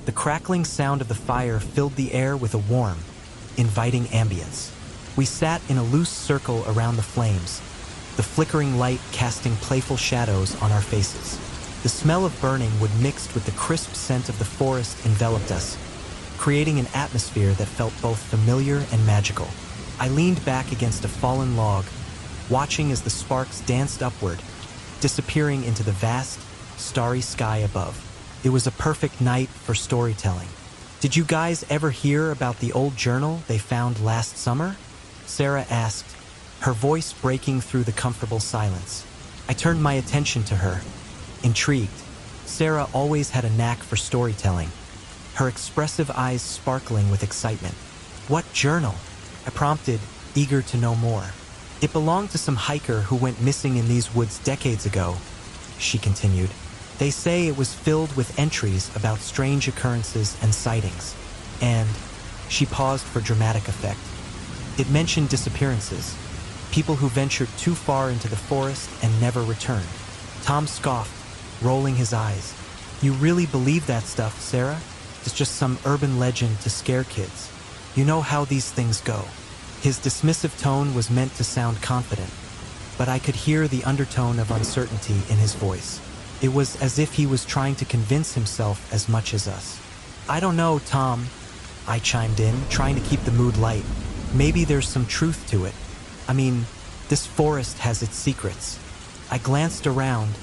The crackling sound of the fire filled the air with a warm, inviting ambience. We sat in a loose circle around the flames, the flickering light casting playful shadows on our faces. The smell of burning wood mixed with the crisp scent of the forest enveloped us, creating an atmosphere that felt both familiar and magical. I leaned back against a fallen log, watching as the sparks danced upward, disappearing into the vast, starry sky above. It was a perfect night for storytelling. Did you guys ever hear about the old journal they found last summer? Sarah asked, her voice breaking through the comfortable silence. I turned my attention to her, intrigued. Sarah always had a knack for storytelling, her expressive eyes sparkling with excitement. What journal? I prompted, eager to know more. It belonged to some hiker who went missing in these woods decades ago, she continued. They say it was filled with entries about strange occurrences and sightings. And she paused for dramatic effect. It mentioned disappearances, people who ventured too far into the forest and never returned. Tom scoffed, rolling his eyes. You really believe that stuff, Sarah? It's just some urban legend to scare kids. You know how these things go. His dismissive tone was meant to sound confident, but I could hear the undertone of uncertainty in his voice. It was as if he was trying to convince himself as much as us. I don't know, Tom, I chimed in, trying to keep the mood light. Maybe there's some truth to it. I mean, this forest has its secrets. I glanced around,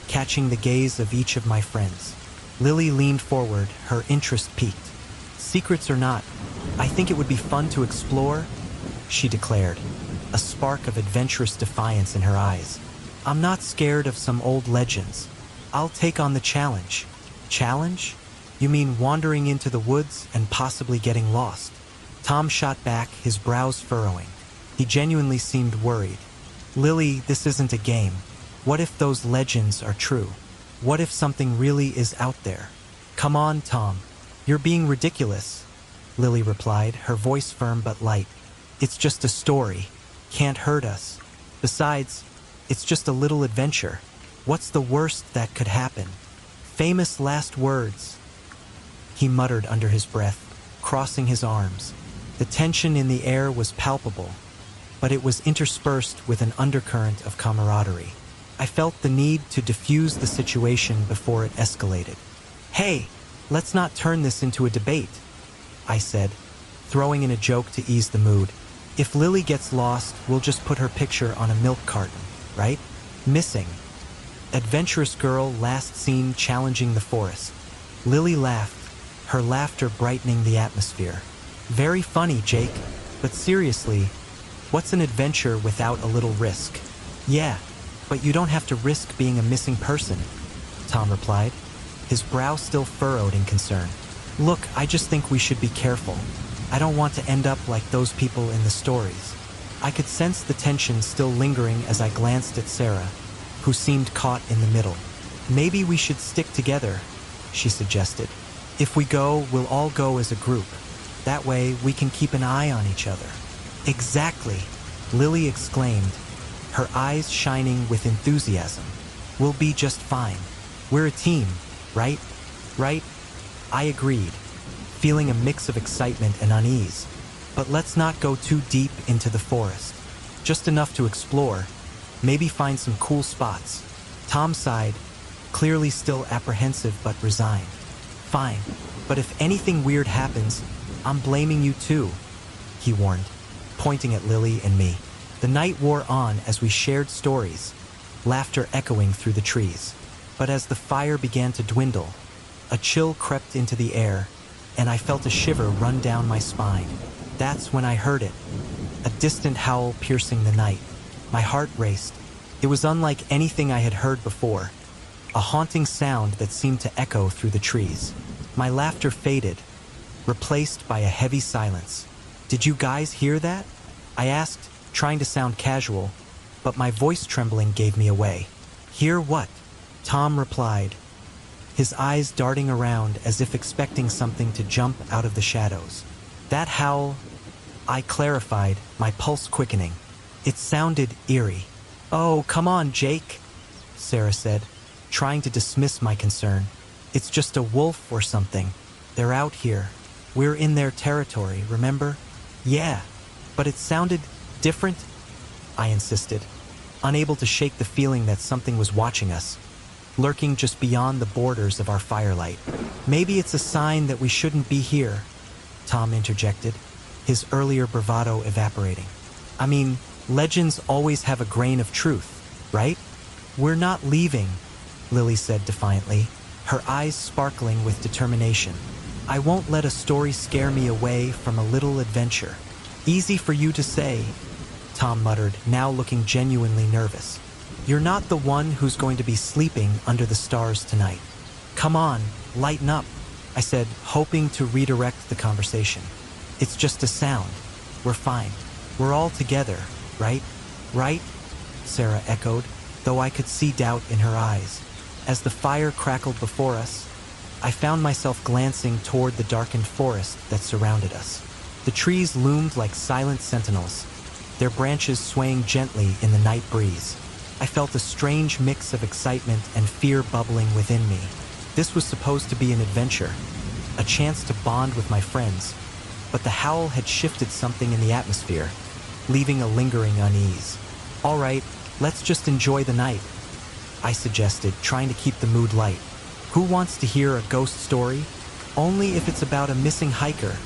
catching the gaze of each of my friends. Lily leaned forward, her interest piqued. Secrets or not, I think it would be fun to explore, she declared, a spark of adventurous defiance in her eyes. I'm not scared of some old legends. I'll take on the challenge. Challenge? You mean wandering into the woods and possibly getting lost? Tom shot back, his brows furrowing. He genuinely seemed worried. Lily, this isn't a game. What if those legends are true? What if something really is out there? Come on, Tom. You're being ridiculous, Lily replied, her voice firm but light. It's just a story. Can't hurt us. Besides, it's just a little adventure. What's the worst that could happen? Famous last words, he muttered under his breath, crossing his arms. The tension in the air was palpable, but it was interspersed with an undercurrent of camaraderie. I felt the need to diffuse the situation before it escalated. Hey, let's not turn this into a debate, I said, throwing in a joke to ease the mood. If Lily gets lost, we'll just put her picture on a milk carton, right? Missing. Adventurous girl last seen challenging the forest. Lily laughed, her laughter brightening the atmosphere. Very funny, Jake, but seriously, what's an adventure without a little risk? Yeah, but you don't have to risk being a missing person, Tom replied, his brow still furrowed in concern. Look, I just think we should be careful. I don't want to end up like those people in the stories. I could sense the tension still lingering as I glanced at Sarah, who seemed caught in the middle. Maybe we should stick together, she suggested. If we go, we'll all go as a group. That way, we can keep an eye on each other. Exactly, Lily exclaimed, her eyes shining with enthusiasm. We'll be just fine. We're a team, right? Right? I agreed, feeling a mix of excitement and unease. But let's not go too deep into the forest. Just enough to explore, maybe find some cool spots. Tom sighed, clearly still apprehensive but resigned. Fine, but if anything weird happens, I'm blaming you too, he warned, pointing at Lily and me. The night wore on as we shared stories, laughter echoing through the trees. But as the fire began to dwindle, a chill crept into the air, and I felt a shiver run down my spine. That's when I heard it, a distant howl piercing the night. My heart raced. It was unlike anything I had heard before, a haunting sound that seemed to echo through the trees. My laughter faded, replaced by a heavy silence. Did you guys hear that? I asked, trying to sound casual, but my voice trembling gave me away. Hear what? Tom replied, his eyes darting around as if expecting something to jump out of the shadows. That howl, I clarified, my pulse quickening. It sounded eerie. Oh, come on, Jake, Sarah said, trying to dismiss my concern. It's just a wolf or something. They're out here. We're in their territory, remember? Yeah, but it sounded different, I insisted, unable to shake the feeling that something was watching us, lurking just beyond the borders of our firelight. Maybe it's a sign that we shouldn't be here, Tom interjected, his earlier bravado evaporating. I mean, legends always have a grain of truth, right? We're not leaving, Lily said defiantly, her eyes sparkling with determination. I won't let a story scare me away from a little adventure. Easy for you to say, Tom muttered, now looking genuinely nervous. You're not the one who's going to be sleeping under the stars tonight. Come on, lighten up, I said, hoping to redirect the conversation. It's just a sound. We're fine. We're all together, right? Right? Sarah echoed, though I could see doubt in her eyes. As the fire crackled before us, I found myself glancing toward the darkened forest that surrounded us. The trees loomed like silent sentinels, their branches swaying gently in the night breeze. I felt a strange mix of excitement and fear bubbling within me. This was supposed to be an adventure, a chance to bond with my friends, but the howl had shifted something in the atmosphere, leaving a lingering unease. All right, let's just enjoy the night, I suggested, trying to keep the mood light. Who wants to hear a ghost story? Only if it's about a missing hiker,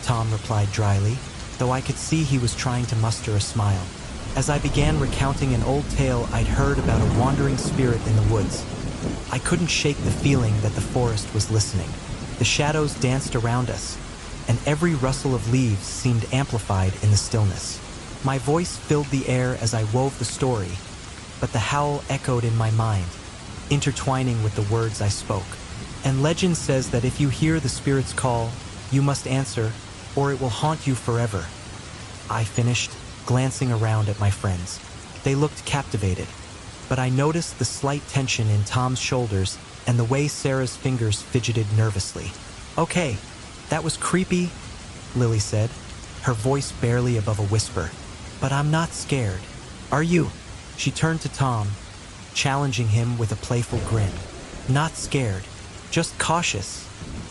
Tom replied dryly, though I could see he was trying to muster a smile. As I began recounting an old tale I'd heard about a wandering spirit in the woods, I couldn't shake the feeling that the forest was listening. The shadows danced around us, and every rustle of leaves seemed amplified in the stillness. My voice filled the air as I wove the story, but the howl echoed in my mind, intertwining with the words I spoke. And legend says that if you hear the spirit's call, you must answer, or it will haunt you forever. I finished, glancing around at my friends. They looked captivated, but I noticed the slight tension in Tom's shoulders and the way Sarah's fingers fidgeted nervously. Okay, that was creepy, Lily said, her voice barely above a whisper. But I'm not scared. Are you? She turned to Tom, challenging him with a playful grin. Not scared, just cautious,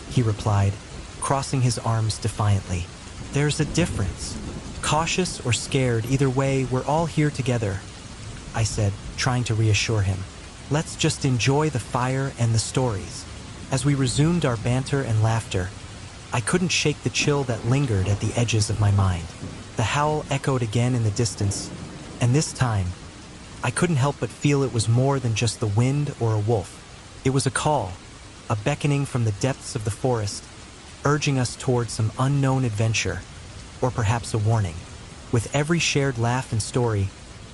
he replied, crossing his arms defiantly. There's a difference. Cautious or scared, either way, we're all here together, I said, trying to reassure him. Let's just enjoy the fire and the stories. As we resumed our banter and laughter, I couldn't shake the chill that lingered at the edges of my mind. The howl echoed again in the distance, and this time, I couldn't help but feel it was more than just the wind or a wolf. It was a call, a beckoning from the depths of the forest, urging us toward some unknown adventure, or perhaps a warning. With every shared laugh and story,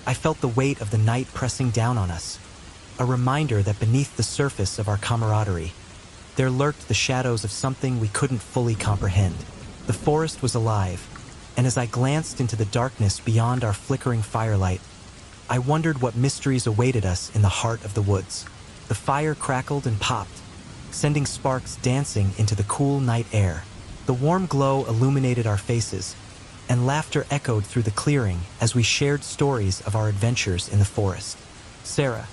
I felt the weight of the night pressing down on us, a reminder that beneath the surface of our camaraderie, there lurked the shadows of something we couldn't fully comprehend. The forest was alive, and as I glanced into the darkness beyond our flickering firelight, I wondered what mysteries awaited us in the heart of the woods. The fire crackled and popped, sending sparks dancing into the cool night air. The warm glow illuminated our faces, and laughter echoed through the clearing as we shared stories of our adventures in the forest. Sarah,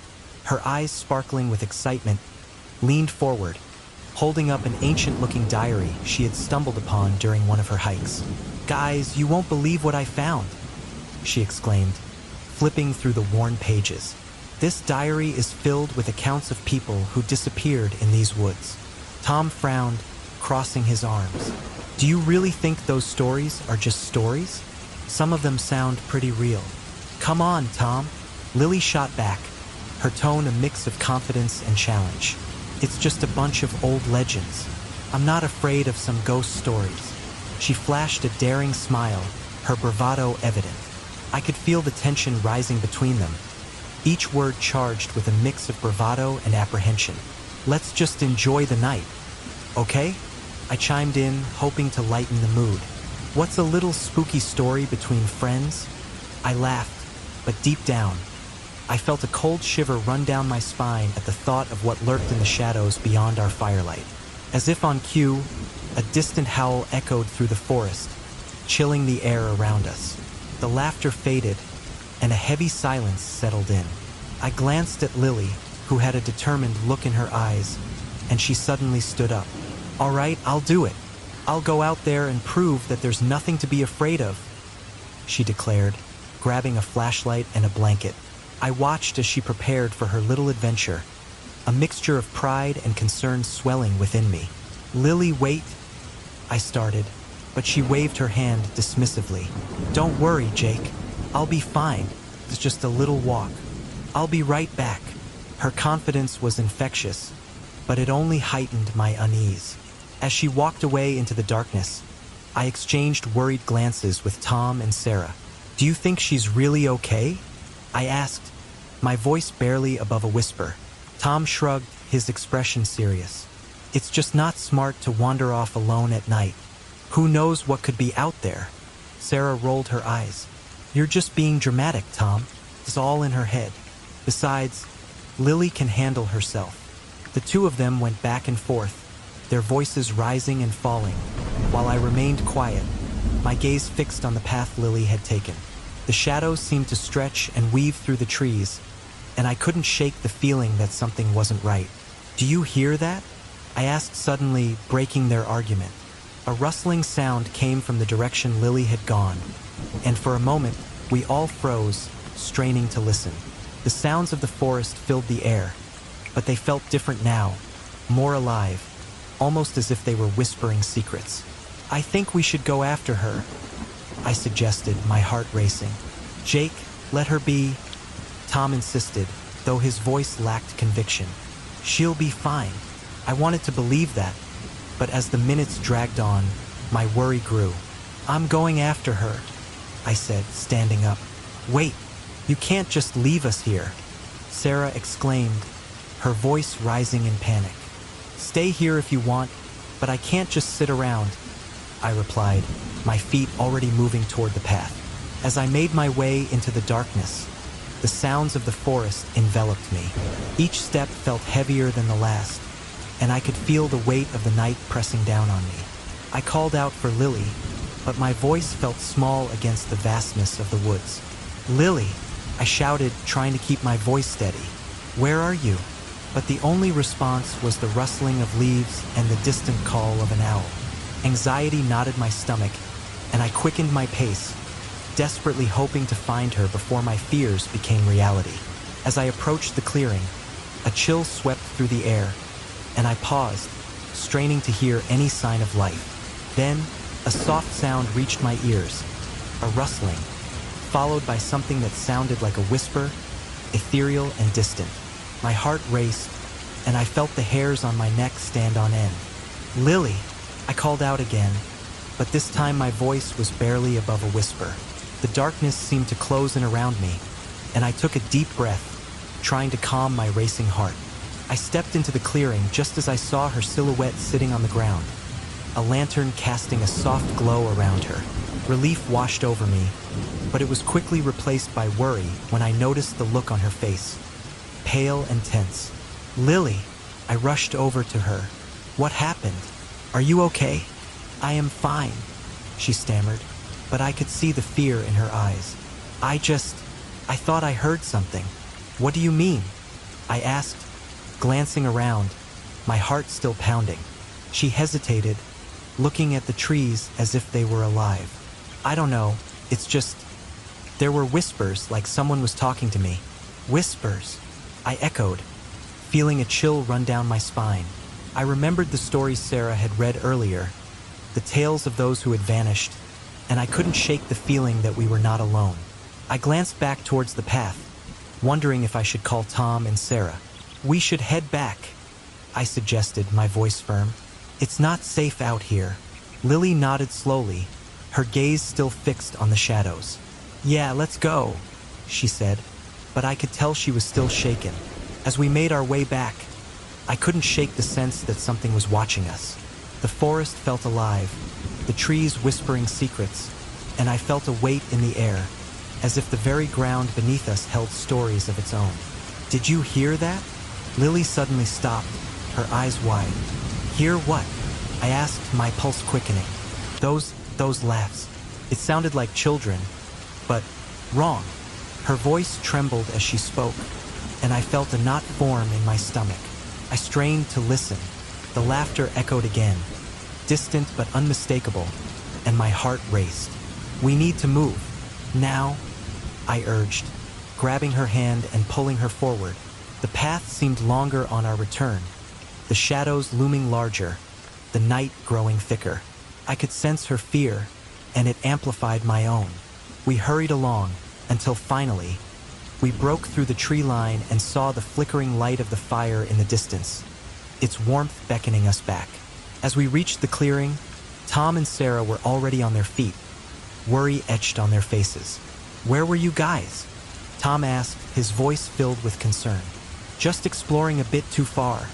her eyes sparkling with excitement, leaned forward, holding up an ancient-looking diary she had stumbled upon during one of her hikes. "Guys, you won't believe what I found," she exclaimed, flipping through the worn pages. "This diary is filled with accounts of people who disappeared in these woods." Tom frowned, crossing his arms. "Do you really think those stories are just stories? Some of them sound pretty real." "Come on, Tom," Lily shot back, her tone a mix of confidence and challenge. "It's just a bunch of old legends. I'm not afraid of some ghost stories." She flashed a daring smile, her bravado evident. I could feel the tension rising between them, each word charged with a mix of bravado and apprehension. "Let's just enjoy the night, okay?" I chimed in, hoping to lighten the mood. "What's a little spooky story between friends?" I laughed, but deep down, I felt a cold shiver run down my spine at the thought of what lurked in the shadows beyond our firelight. As if on cue, a distant howl echoed through the forest, chilling the air around us. The laughter faded, and a heavy silence settled in. I glanced at Lily, who had a determined look in her eyes, and she suddenly stood up. All right, I'll do it. I'll go out there and prove that there's nothing to be afraid of, she declared, grabbing a flashlight and a blanket. I watched as she prepared for her little adventure, a mixture of pride and concern swelling within me. Lily, wait, I started, but she waved her hand dismissively. Don't worry, Jake. I'll be fine. It's just a little walk. I'll be right back. Her confidence was infectious, but it only heightened my unease. As she walked away into the darkness, I exchanged worried glances with Tom and Sarah. Do you think she's really okay? I asked, my voice barely above a whisper. Tom shrugged, his expression serious. It's just not smart to wander off alone at night. Who knows what could be out there? Sarah rolled her eyes. You're just being dramatic, Tom. It's all in her head. Besides, Lily can handle herself. The two of them went back and forth, their voices rising and falling, while I remained quiet, my gaze fixed on the path Lily had taken. The shadows seemed to stretch and weave through the trees, and I couldn't shake the feeling that something wasn't right. Do you hear that? I asked suddenly, breaking their argument. A rustling sound came from the direction Lily had gone, and for a moment, we all froze, straining to listen. The sounds of the forest filled the air, but they felt different now, more alive, almost as if they were whispering secrets. I think we should go after her, I suggested, my heart racing. Jake, let her be, Tom insisted, though his voice lacked conviction. She'll be fine. I wanted to believe that, but as the minutes dragged on, my worry grew. I'm going after her, I said, standing up. Wait, you can't just leave us here, Sarah exclaimed, her voice rising in panic. Stay here if you want, but I can't just sit around, I replied, my feet already moving toward the path. As I made my way into the darkness, the sounds of the forest enveloped me. Each step felt heavier than the last, and I could feel the weight of the night pressing down on me. I called out for Lily, but my voice felt small against the vastness of the woods. Lily, I shouted, trying to keep my voice steady. Where are you? But the only response was the rustling of leaves and the distant call of an owl. Anxiety knotted my stomach, and I quickened my pace, desperately hoping to find her before my fears became reality. As I approached the clearing, a chill swept through the air, and I paused, straining to hear any sign of life. Then, a soft sound reached my ears, a rustling, followed by something that sounded like a whisper, ethereal and distant. My heart raced, and I felt the hairs on my neck stand on end. Lily, I called out again, but this time my voice was barely above a whisper. The darkness seemed to close in around me, and I took a deep breath, trying to calm my racing heart. I stepped into the clearing just as I saw her silhouette sitting on the ground, a lantern casting a soft glow around her. Relief washed over me, but it was quickly replaced by worry when I noticed the look on her face, pale and tense. Lily, I rushed over to her. What happened? Are you okay? I am fine, she stammered, but I could see the fear in her eyes. I thought I heard something. What do you mean? I asked, glancing around, my heart still pounding. She hesitated, looking at the trees as if they were alive. I don't know, it's just... There were whispers like someone was talking to me. Whispers, I echoed, feeling a chill run down my spine. I remembered the stories Sarah had read earlier, the tales of those who had vanished, and I couldn't shake the feeling that we were not alone. I glanced back towards the path, wondering if I should call Tom and Sarah. We should head back, I suggested, my voice firm. It's not safe out here. Lily nodded slowly, her gaze still fixed on the shadows. Yeah, let's go, she said, but I could tell she was still shaken. As we made our way back, I couldn't shake the sense that something was watching us. The forest felt alive, the trees whispering secrets, and I felt a weight in the air, as if the very ground beneath us held stories of its own. Did you hear that? Lily suddenly stopped, her eyes wide. Hear what? I asked, my pulse quickening. Those laughs. It sounded like children, but wrong. Her voice trembled as she spoke, and I felt a knot form in my stomach. I strained to listen, The laughter echoed again, distant but unmistakable, and my heart raced. "We need to move. Now," I urged, grabbing her hand and pulling her forward. The path seemed longer on our return, the shadows looming larger, the night growing thicker. I could sense her fear, and it amplified my own. We hurried along until finally, we broke through the tree line and saw the flickering light of the fire in the distance, its warmth beckoning us back. As we reached the clearing, Tom and Sarah were already on their feet, worry etched on their faces. "Where were you guys?" Tom asked, his voice filled with concern. "Just exploring a bit too far,"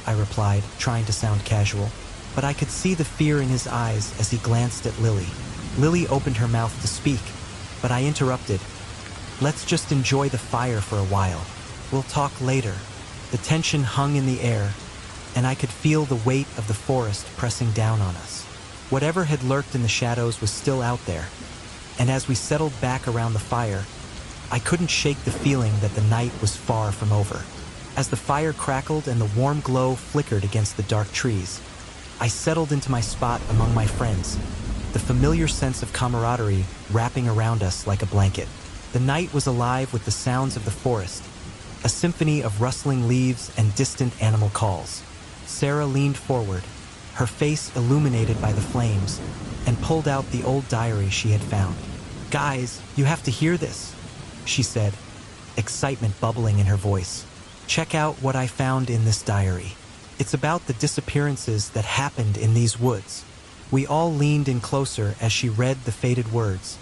I replied, trying to sound casual, but I could see the fear in his eyes as he glanced at Lily. Lily opened her mouth to speak, but I interrupted. "Let's just enjoy the fire for a while. We'll talk later." The tension hung in the air, and I could feel the weight of the forest pressing down on us. Whatever had lurked in the shadows was still out there, and as we settled back around the fire, I couldn't shake the feeling that the night was far from over. As the fire crackled and the warm glow flickered against the dark trees, I settled into my spot among my friends, the familiar sense of camaraderie wrapping around us like a blanket. The night was alive with the sounds of the forest, a symphony of rustling leaves and distant animal calls. Sarah leaned forward, her face illuminated by the flames, and pulled out the old diary she had found. "Guys, you have to hear this," she said, excitement bubbling in her voice. "Check out what I found in this diary. It's about the disappearances that happened in these woods." We all leaned in closer as she read the faded words,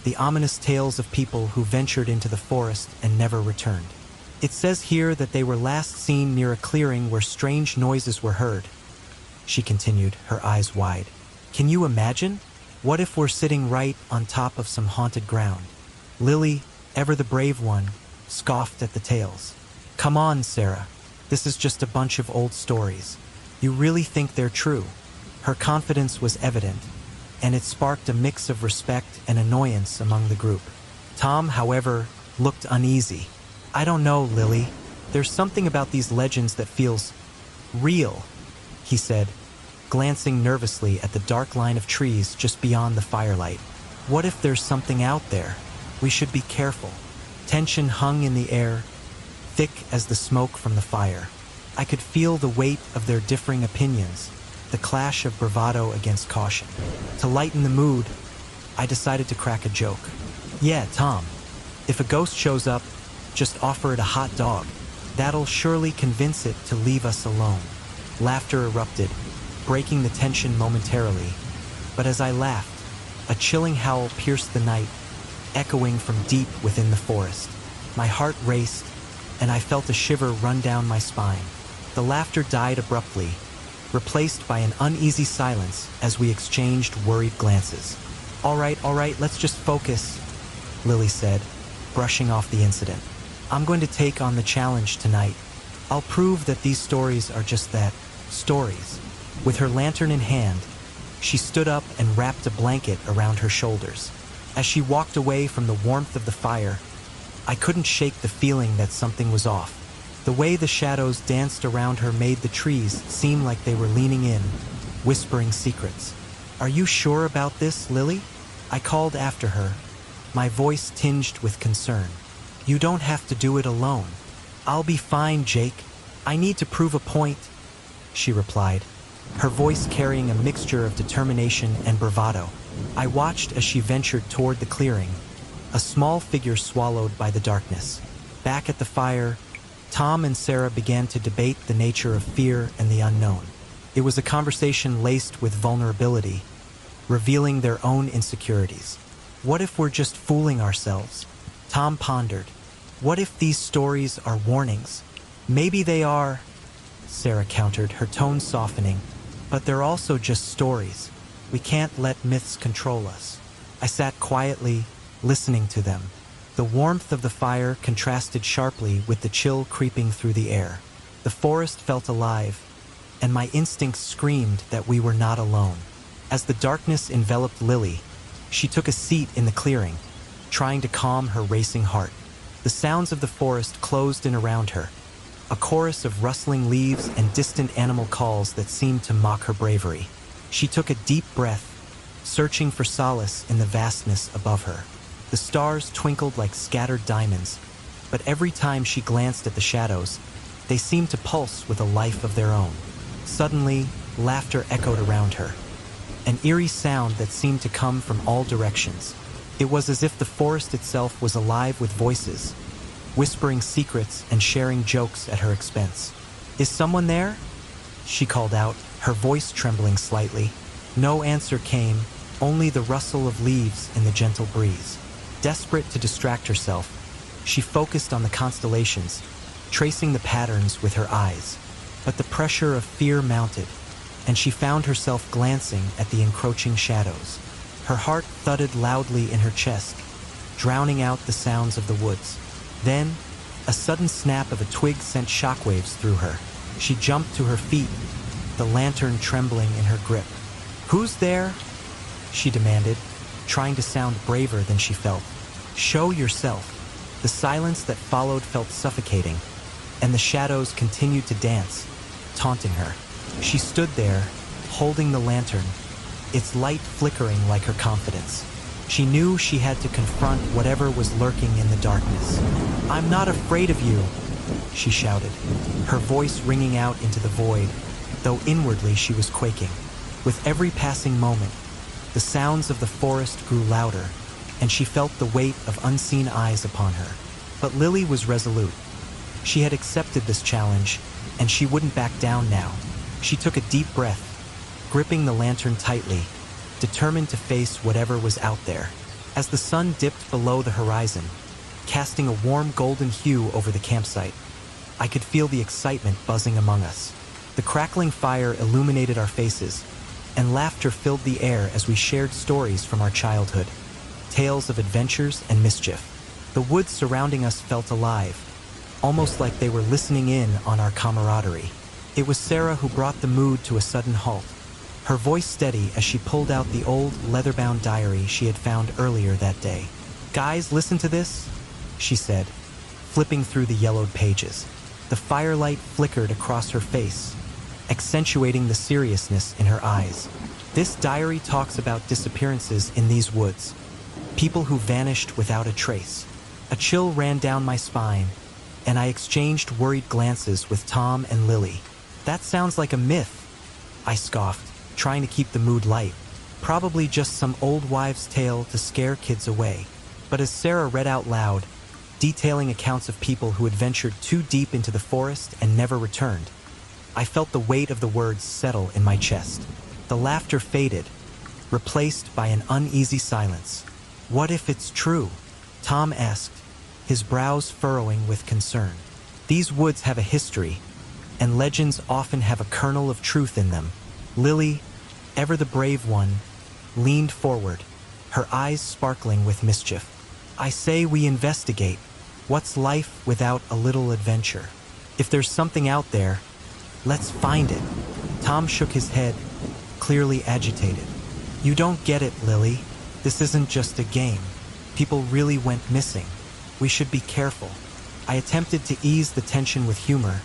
the ominous tales of people who ventured into the forest and never returned. "It says here that they were last seen near a clearing where strange noises were heard," she continued, her eyes wide. "Can you imagine? What if we're sitting right on top of some haunted ground?" Lily, ever the brave one, scoffed at the tales. "Come on, Sarah. This is just a bunch of old stories. You really think they're true?" Her confidence was evident, and it sparked a mix of respect and annoyance among the group. Tom, however, looked uneasy. "I don't know, Lily. There's something about these legends that feels real," he said, glancing nervously at the dark line of trees just beyond the firelight. "What if there's something out there? We should be careful." Tension hung in the air, thick as the smoke from the fire. I could feel the weight of their differing opinions, the clash of bravado against caution. To lighten the mood, I decided to crack a joke. "Yeah, Tom, if a ghost shows up, just offer it a hot dog. That'll surely convince it to leave us alone." Laughter erupted, breaking the tension momentarily, but as I laughed, a chilling howl pierced the night, echoing from deep within the forest. My heart raced, and I felt a shiver run down my spine. The laughter died abruptly, replaced by an uneasy silence as we exchanged worried glances. All right, let's just focus," Lily said, brushing off the incident. "I'm going to take on the challenge tonight. I'll prove that these stories are just that, stories." With her lantern in hand, she stood up and wrapped a blanket around her shoulders. As she walked away from the warmth of the fire, I couldn't shake the feeling that something was off. The way the shadows danced around her made the trees seem like they were leaning in, whispering secrets. "Are you sure about this, Lily?" I called after her, my voice tinged with concern. "You don't have to do it alone." "I'll be fine, Jake. I need to prove a point," she replied, her voice carrying a mixture of determination and bravado. I watched as she ventured toward the clearing, a small figure swallowed by the darkness. Back at the fire, Tom and Sarah began to debate the nature of fear and the unknown. It was a conversation laced with vulnerability, revealing their own insecurities. "What if we're just fooling ourselves?" Tom pondered. "What if these stories are warnings?" "Maybe they are," Sarah countered, her tone softening, "but they're also just stories. We can't let myths control us." I sat quietly, listening to them. The warmth of the fire contrasted sharply with the chill creeping through the air. The forest felt alive, and my instincts screamed that we were not alone. As the darkness enveloped Lily, she took a seat in the clearing, trying to calm her racing heart. The sounds of the forest closed in around her, a chorus of rustling leaves and distant animal calls that seemed to mock her bravery. She took a deep breath, searching for solace in the vastness above her. The stars twinkled like scattered diamonds, but every time she glanced at the shadows, they seemed to pulse with a life of their own. Suddenly, laughter echoed around her, an eerie sound that seemed to come from all directions. It was as if the forest itself was alive with voices, whispering secrets and sharing jokes at her expense. "Is someone there?" she called out, her voice trembling slightly. No answer came, only the rustle of leaves in the gentle breeze. Desperate to distract herself, she focused on the constellations, tracing the patterns with her eyes. But the pressure of fear mounted, and she found herself glancing at the encroaching shadows. Her heart thudded loudly in her chest, drowning out the sounds of the woods. Then, a sudden snap of a twig sent shockwaves through her. She jumped to her feet, the lantern trembling in her grip. "Who's there?" she demanded, trying to sound braver than she felt. "Show yourself." The silence that followed felt suffocating, and the shadows continued to dance, taunting her. She stood there, holding the lantern, its light flickering like her confidence. She knew she had to confront whatever was lurking in the darkness. "I'm not afraid of you," she shouted, her voice ringing out into the void, though inwardly she was quaking. With every passing moment, the sounds of the forest grew louder, and she felt the weight of unseen eyes upon her. But Lily was resolute. She had accepted this challenge, and she wouldn't back down now. She took a deep breath, gripping the lantern tightly, determined to face whatever was out there. As the sun dipped below the horizon, casting a warm golden hue over the campsite, I could feel the excitement buzzing among us. The crackling fire illuminated our faces, and laughter filled the air as we shared stories from our childhood, tales of adventures and mischief. The woods surrounding us felt alive, almost like they were listening in on our camaraderie. It was Sarah who brought the mood to a sudden halt, her voice steady as she pulled out the old leather-bound diary she had found earlier that day. "Guys, listen to this," she said, flipping through the yellowed pages. The firelight flickered across her face, accentuating the seriousness in her eyes. "This diary talks about disappearances in these woods, people who vanished without a trace." A chill ran down my spine, and I exchanged worried glances with Tom and Lily. "That sounds like a myth," I scoffed, trying to keep the mood light. "Probably just some old wives' tale to scare kids away." But as Sarah read out loud, detailing accounts of people who had ventured too deep into the forest and never returned, I felt the weight of the words settle in my chest. The laughter faded, replaced by an uneasy silence. "What if it's true?" Tom asked, his brows furrowing with concern. "These woods have a history, and legends often have a kernel of truth in them." Lily, ever the brave one, leaned forward, her eyes sparkling with mischief. "I say we investigate. What's life without a little adventure? If there's something out there, let's find it." Tom shook his head, clearly agitated. "You don't get it, Lily. This isn't just a game. People really went missing. We should be careful." I attempted to ease the tension with humor,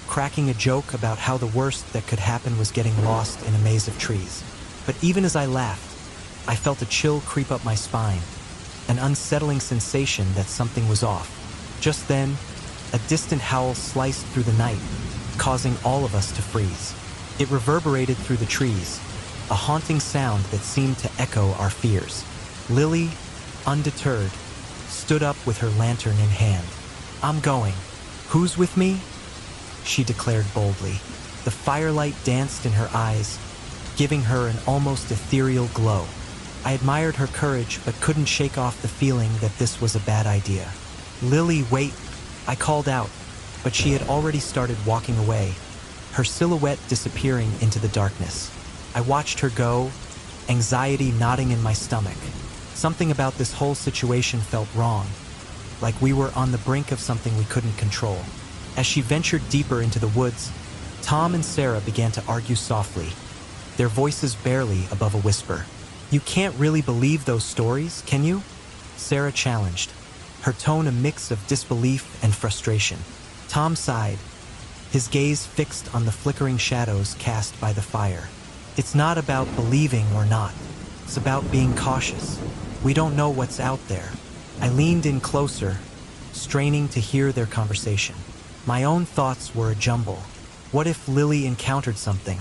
cracking a joke about how the worst that could happen was getting lost in a maze of trees. But even as I laughed, I felt a chill creep up my spine, an unsettling sensation that something was off. Just then, a distant howl sliced through the night, causing all of us to freeze. It reverberated through the trees, a haunting sound that seemed to echo our fears. Lily, undeterred, stood up with her lantern in hand. "I'm going. Who's with me?" she declared boldly. The firelight danced in her eyes, giving her an almost ethereal glow. I admired her courage but couldn't shake off the feeling that this was a bad idea. "Lily, wait," I called out, but she had already started walking away, her silhouette disappearing into the darkness. I watched her go, anxiety knotting in my stomach. Something about this whole situation felt wrong, like we were on the brink of something we couldn't control. As she ventured deeper into the woods, Tom and Sarah began to argue softly, their voices barely above a whisper. "You can't really believe those stories, can you?" Sarah challenged, her tone a mix of disbelief and frustration. Tom sighed, his gaze fixed on the flickering shadows cast by the fire. It's not about believing or not. It's about being cautious. We don't know what's out there. I leaned in closer, straining to hear their conversation. My own thoughts were a jumble. What if Lily encountered something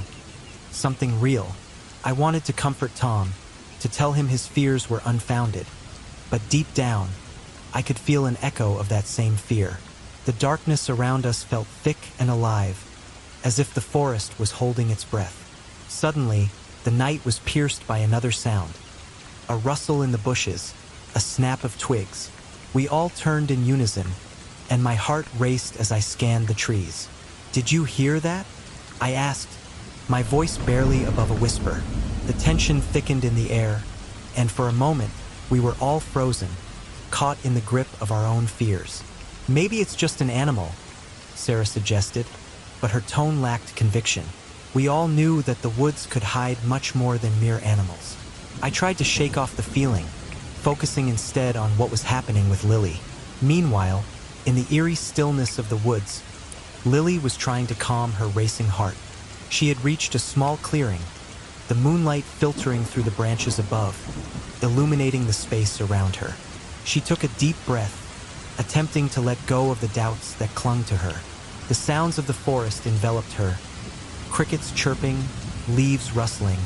real? I wanted to comfort Tom, to tell him his fears were unfounded. But deep down, I could feel an echo of that same fear. The darkness around us felt thick and alive, as if the forest was holding its breath. Suddenly, the night was pierced by another sound. A rustle in the bushes, a snap of twigs. We all turned in unison, and my heart raced as I scanned the trees. "Did you hear that?" I asked, my voice barely above a whisper. The tension thickened in the air, and for a moment, we were all frozen, caught in the grip of our own fears. "Maybe it's just an animal," Sarah suggested, but her tone lacked conviction. We all knew that the woods could hide much more than mere animals. I tried to shake off the feeling, focusing instead on what was happening with Lily. Meanwhile, in the eerie stillness of the woods, Lily was trying to calm her racing heart. She had reached a small clearing, the moonlight filtering through the branches above, illuminating the space around her. She took a deep breath, attempting to let go of the doubts that clung to her. The sounds of the forest enveloped her, crickets chirping, leaves rustling,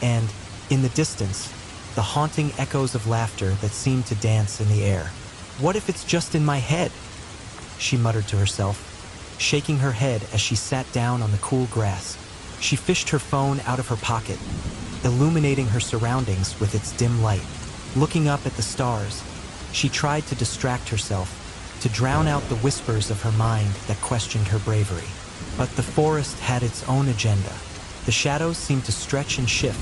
and, in the distance, the haunting echoes of laughter that seemed to dance in the air. "What if it's just in my head?" she muttered to herself, shaking her head as she sat down on the cool grass. She fished her phone out of her pocket, illuminating her surroundings with its dim light. Looking up at the stars, she tried to distract herself, to drown out the whispers of her mind that questioned her bravery. But the forest had its own agenda. The shadows seemed to stretch and shift,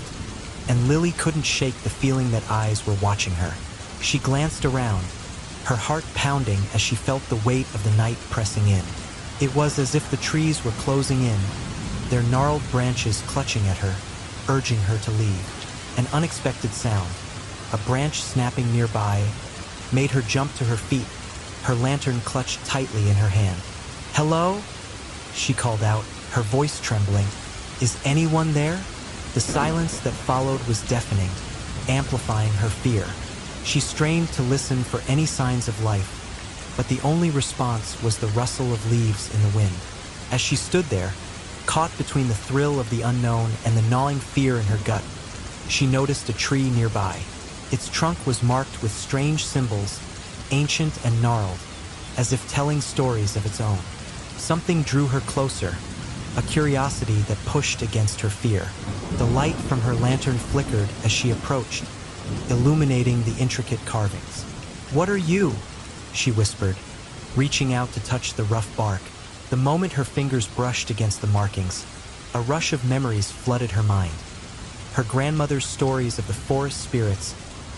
and Lily couldn't shake the feeling that eyes were watching her. She glanced around, her heart pounding as she felt the weight of the night pressing in. It was as if the trees were closing in, their gnarled branches clutching at her, urging her to leave. An unexpected sound, a branch snapping nearby, made her jump to her feet, her lantern clutched tightly in her hand. "Hello?" she called out, her voice trembling. "Is anyone there?" The silence that followed was deafening, amplifying her fear. She strained to listen for any signs of life, but the only response was the rustle of leaves in the wind. As she stood there, caught between the thrill of the unknown and the gnawing fear in her gut, she noticed a tree nearby. Its trunk was marked with strange symbols, ancient and gnarled, as if telling stories of its own. Something drew her closer, a curiosity that pushed against her fear. The light from her lantern flickered as she approached, illuminating the intricate carvings. "What are you?" she whispered, reaching out to touch the rough bark. The moment her fingers brushed against the markings, a rush of memories flooded her mind. Her grandmother's stories of the forest spirits,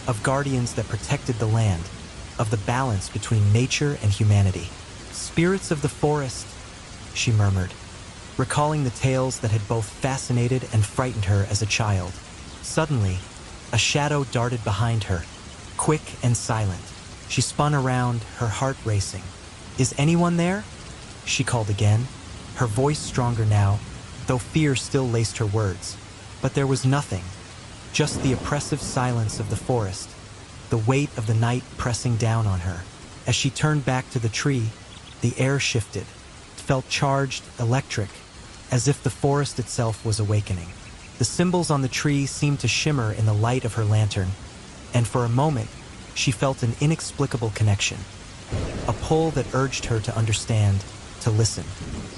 of guardians that protected the land, of the balance between nature and humanity. "Spirits of the forest," she murmured, recalling the tales that had both fascinated and frightened her as a child. Suddenly, a shadow darted behind her, quick and silent. She spun around, her heart racing. "Is anyone there?" she called again, her voice stronger now, though fear still laced her words. But there was nothing, just the oppressive silence of the forest, the weight of the night pressing down on her. As she turned back to the tree, the air shifted. It felt charged, electric, as if the forest itself was awakening. The symbols on the tree seemed to shimmer in the light of her lantern, and for a moment, she felt an inexplicable connection, a pull that urged her to understand, to listen.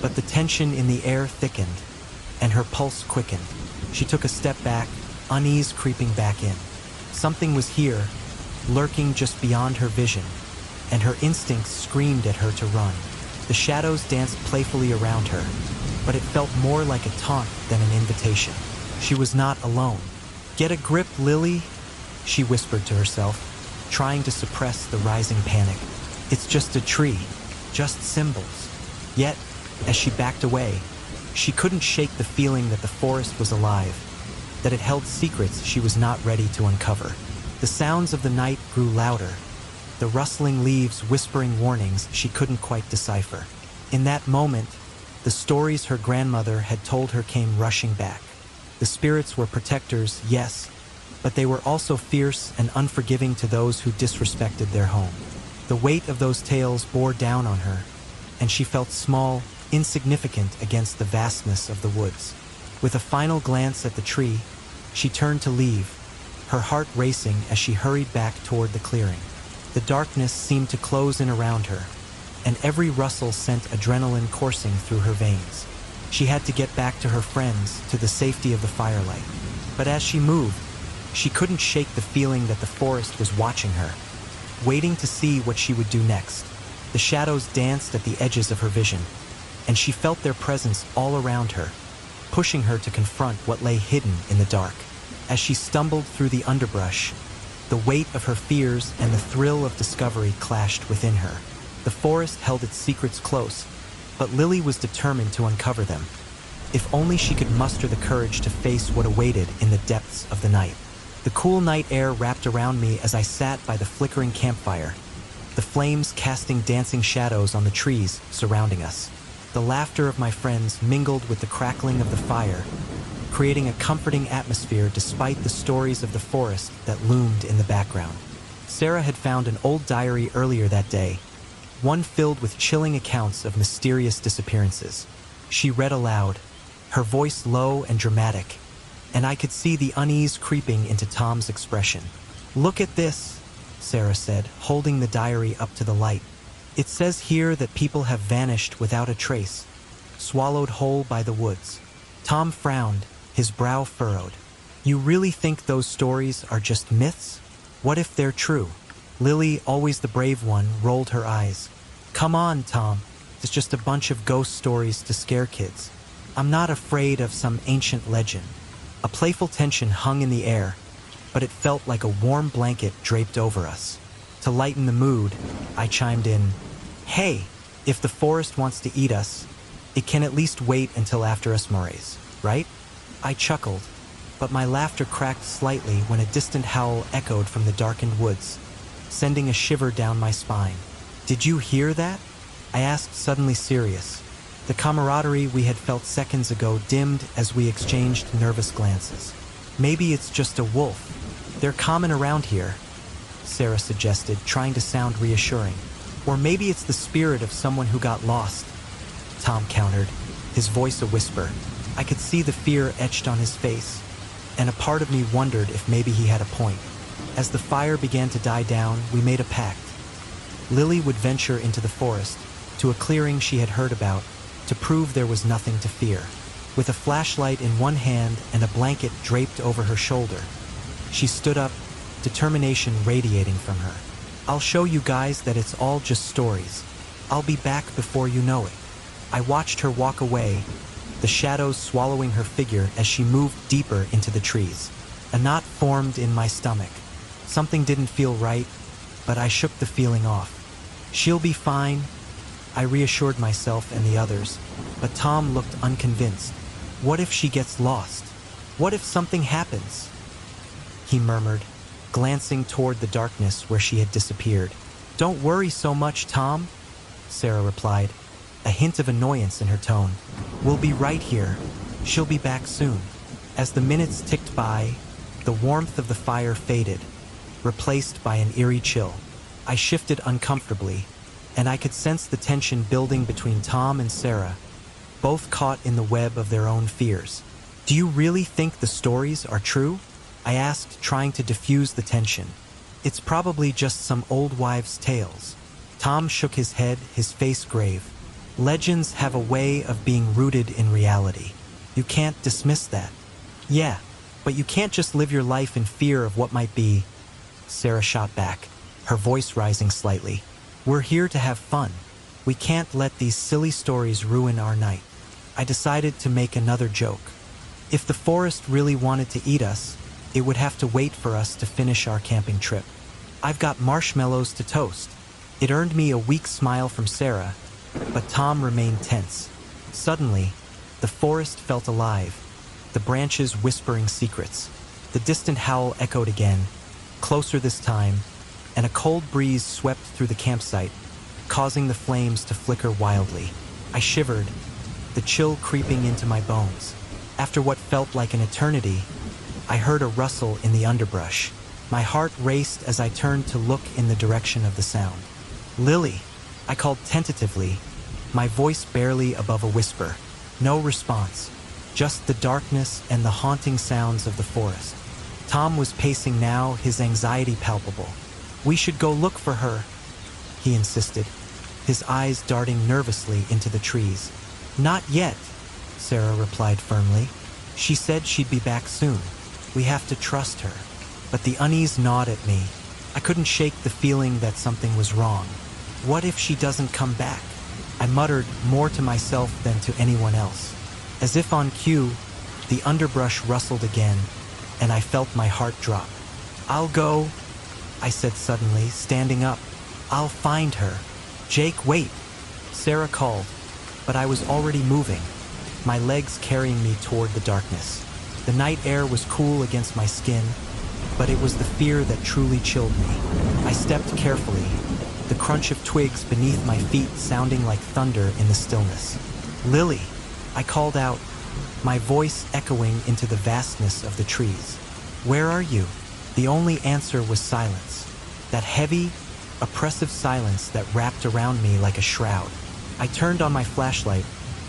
But the tension in the air thickened, and her pulse quickened. She took a step back, unease creeping back in. Something was here, lurking just beyond her vision, and her instincts screamed at her to run. The shadows danced playfully around her, but it felt more like a taunt than an invitation. She was not alone. "Get a grip, Lily," she whispered to herself, trying to suppress the rising panic. "It's just a tree, just symbols." Yet, as she backed away, she couldn't shake the feeling that the forest was alive, that it held secrets she was not ready to uncover. The sounds of the night grew louder, the rustling leaves whispering warnings she couldn't quite decipher. In that moment, The stories her grandmother had told her came rushing back. The spirits were protectors, yes, but they were also fierce and unforgiving to those who disrespected their home. The weight of those tales bore down on her, and she felt small, insignificant against the vastness of the woods. With a final glance at the tree, she turned to leave, her heart racing as she hurried back toward the clearing. The darkness seemed to close in around her, and every rustle sent adrenaline coursing through her veins. She had to get back to her friends, to the safety of the firelight. But as she moved, she couldn't shake the feeling that the forest was watching her, waiting to see what she would do next. The shadows danced at the edges of her vision, and she felt their presence all around her, pushing her to confront what lay hidden in the dark. As she stumbled through the underbrush, the weight of her fears and the thrill of discovery clashed within her. The forest held its secrets close, but Lily was determined to uncover them. If only she could muster the courage to face what awaited in the depths of the night. The cool night air wrapped around me as I sat by the flickering campfire, the flames casting dancing shadows on the trees surrounding us. The laughter of my friends mingled with the crackling of the fire, creating a comforting atmosphere despite the stories of the forest that loomed in the background. Sarah had found an old diary earlier that day, one filled with chilling accounts of mysterious disappearances. She read aloud, her voice low and dramatic, and I could see the unease creeping into Tom's expression. "Look at this," Sarah said, holding the diary up to the light. "It says here that people have vanished without a trace, swallowed whole by the woods." Tom frowned, his brow furrowed. "You really think those stories are just myths? What if they're true?" Lily, always the brave one, rolled her eyes. "Come on, Tom. It's just a bunch of ghost stories to scare kids. I'm not afraid of some ancient legend." A playful tension hung in the air, but it felt like a warm blanket draped over us. To lighten the mood, I chimed in, "Hey, if the forest wants to eat us, it can at least wait until after us morays, right?" I chuckled, but my laughter cracked slightly when a distant howl echoed from the darkened woods, sending a shiver down my spine. "Did you hear that?" I asked, suddenly serious. The camaraderie we had felt seconds ago dimmed as we exchanged nervous glances. "Maybe it's just a wolf. They're common around here," Sarah suggested, trying to sound reassuring. "Or maybe it's the spirit of someone who got lost," Tom countered, his voice a whisper. I could see the fear etched on his face, and a part of me wondered if maybe he had a point. As the fire began to die down, we made a pact. Lily would venture into the forest, to a clearing she had heard about, to prove there was nothing to fear. With a flashlight in one hand and a blanket draped over her shoulder, she stood up, determination radiating from her. "I'll show you guys that it's all just stories. I'll be back before you know it." I watched her walk away, the shadows swallowing her figure as she moved deeper into the trees. A knot formed in my stomach. Something didn't feel right, but I shook the feeling off. "She'll be fine," I reassured myself and the others, but Tom looked unconvinced. "What if she gets lost? What if something happens?" he murmured, glancing toward the darkness where she had disappeared. "Don't worry so much, Tom," Sarah replied, a hint of annoyance in her tone. "We'll be right here. She'll be back soon." As the minutes ticked by, the warmth of the fire faded, replaced by an eerie chill. I shifted uncomfortably, and I could sense the tension building between Tom and Sarah, both caught in the web of their own fears. "Do you really think the stories are true?" I asked, trying to diffuse the tension. "It's probably just some old wives' tales." Tom shook his head, his face grave. "Legends have a way of being rooted in reality. You can't dismiss that." "Yeah, but you can't just live your life in fear of what might be," Sarah shot back, her voice rising slightly. "We're here to have fun. We can't let these silly stories ruin our night." I decided to make another joke. If the forest really wanted to eat us, it would have to wait for us to finish our camping trip. "I've got marshmallows to toast." It earned me a weak smile from Sarah, but Tom remained tense. Suddenly, the forest felt alive, the branches whispering secrets. The distant howl echoed again, closer this time, and a cold breeze swept through the campsite, causing the flames to flicker wildly. I shivered, the chill creeping into my bones. After what felt like an eternity, I heard a rustle in the underbrush. My heart raced as I turned to look in the direction of the sound. "Lily," I called tentatively, my voice barely above a whisper. No response, just the darkness and the haunting sounds of the forest. Tom was pacing now, his anxiety palpable. "We should go look for her," he insisted, his eyes darting nervously into the trees. "Not yet," Sarah replied firmly. "She said she'd be back soon. We have to trust her." But the unease gnawed at me. I couldn't shake the feeling that something was wrong. What if she doesn't come back? I muttered, more to myself than to anyone else. As if on cue, the underbrush rustled again, and I felt my heart drop. "I'll go," I said suddenly, standing up. "I'll find her." "Jake, wait," Sarah called, but I was already moving, my legs carrying me toward the darkness. The night air was cool against my skin, but it was the fear that truly chilled me. I stepped carefully, the crunch of twigs beneath my feet sounding like thunder in the stillness. "Lily," I called out, my voice echoing into the vastness of the trees. "Where are you?" The only answer was silence, that heavy, oppressive silence that wrapped around me like a shroud. I turned on my flashlight,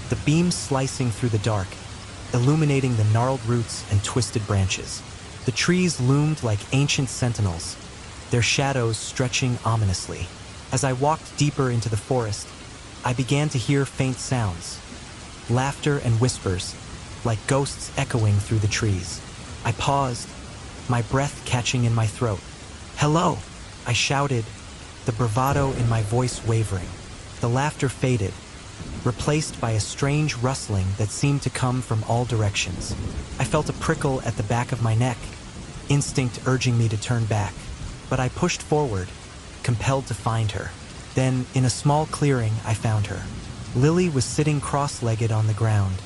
the beam slicing through the dark, illuminating the gnarled roots and twisted branches. The trees loomed like ancient sentinels, their shadows stretching ominously. As I walked deeper into the forest, I began to hear faint sounds, laughter and whispers, like ghosts echoing through the trees. I paused, my breath catching in my throat. "Hello," I shouted, the bravado in my voice wavering. The laughter faded, replaced by a strange rustling that seemed to come from all directions. I felt a prickle at the back of my neck, instinct urging me to turn back, but I pushed forward, compelled to find her. Then, in a small clearing, I found her. Lily was sitting cross-legged on the ground,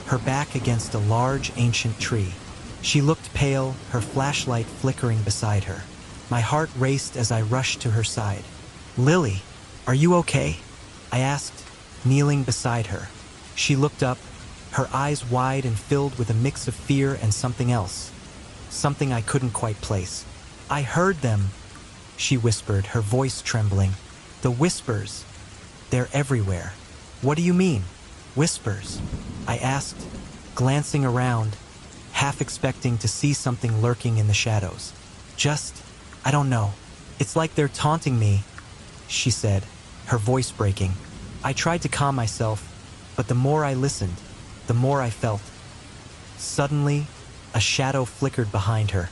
her back against a large, ancient tree. She looked pale, her flashlight flickering beside her. My heart raced as I rushed to her side. "Lily, are you okay?" I asked, kneeling beside her. She looked up, her eyes wide and filled with a mix of fear and something else, something I couldn't quite place. "I heard them," she whispered, her voice trembling. "The whispers. They're everywhere." "What do you mean, whispers?" I asked, glancing around, half expecting to see something lurking in the shadows. I don't know. It's like they're taunting me," she said, her voice breaking. I tried to calm myself, but the more I listened, the more I felt. Suddenly, a shadow flickered behind her,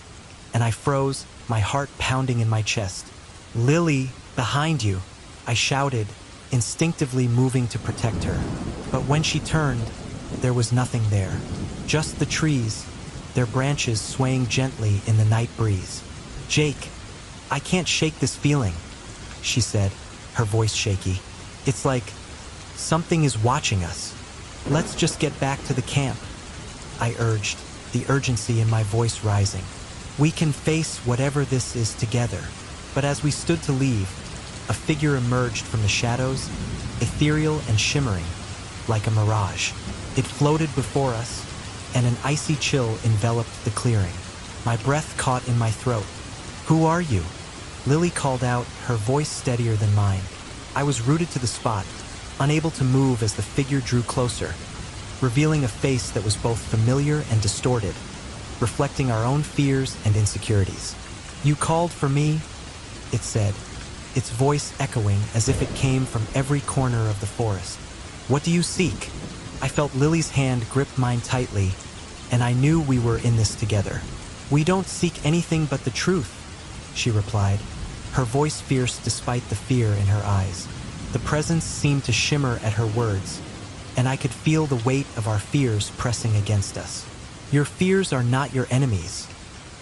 and I froze, my heart pounding in my chest. "Lily, behind you," I shouted, instinctively moving to protect her. But when she turned, there was nothing there. Just the trees, their branches swaying gently in the night breeze. "Jake, I can't shake this feeling," she said, her voice shaky. "It's like something is watching us. Let's just get back to the camp," I urged, the urgency in my voice rising. "We can face whatever this is together." But as we stood to leave, a figure emerged from the shadows, ethereal and shimmering, like a mirage. It floated before us, and an icy chill enveloped the clearing. My breath caught in my throat. "Who are you?" Lily called out, her voice steadier than mine. I was rooted to the spot, unable to move as the figure drew closer, revealing a face that was both familiar and distorted, reflecting our own fears and insecurities. "You called for me," it said, its voice echoing as if it came from every corner of the forest. "What do you seek?" I felt Lily's hand grip mine tightly, and I knew we were in this together. "We don't seek anything but the truth," she replied, her voice fierce despite the fear in her eyes. The presence seemed to shimmer at her words, and I could feel the weight of our fears pressing against us. "Your fears are not your enemies,"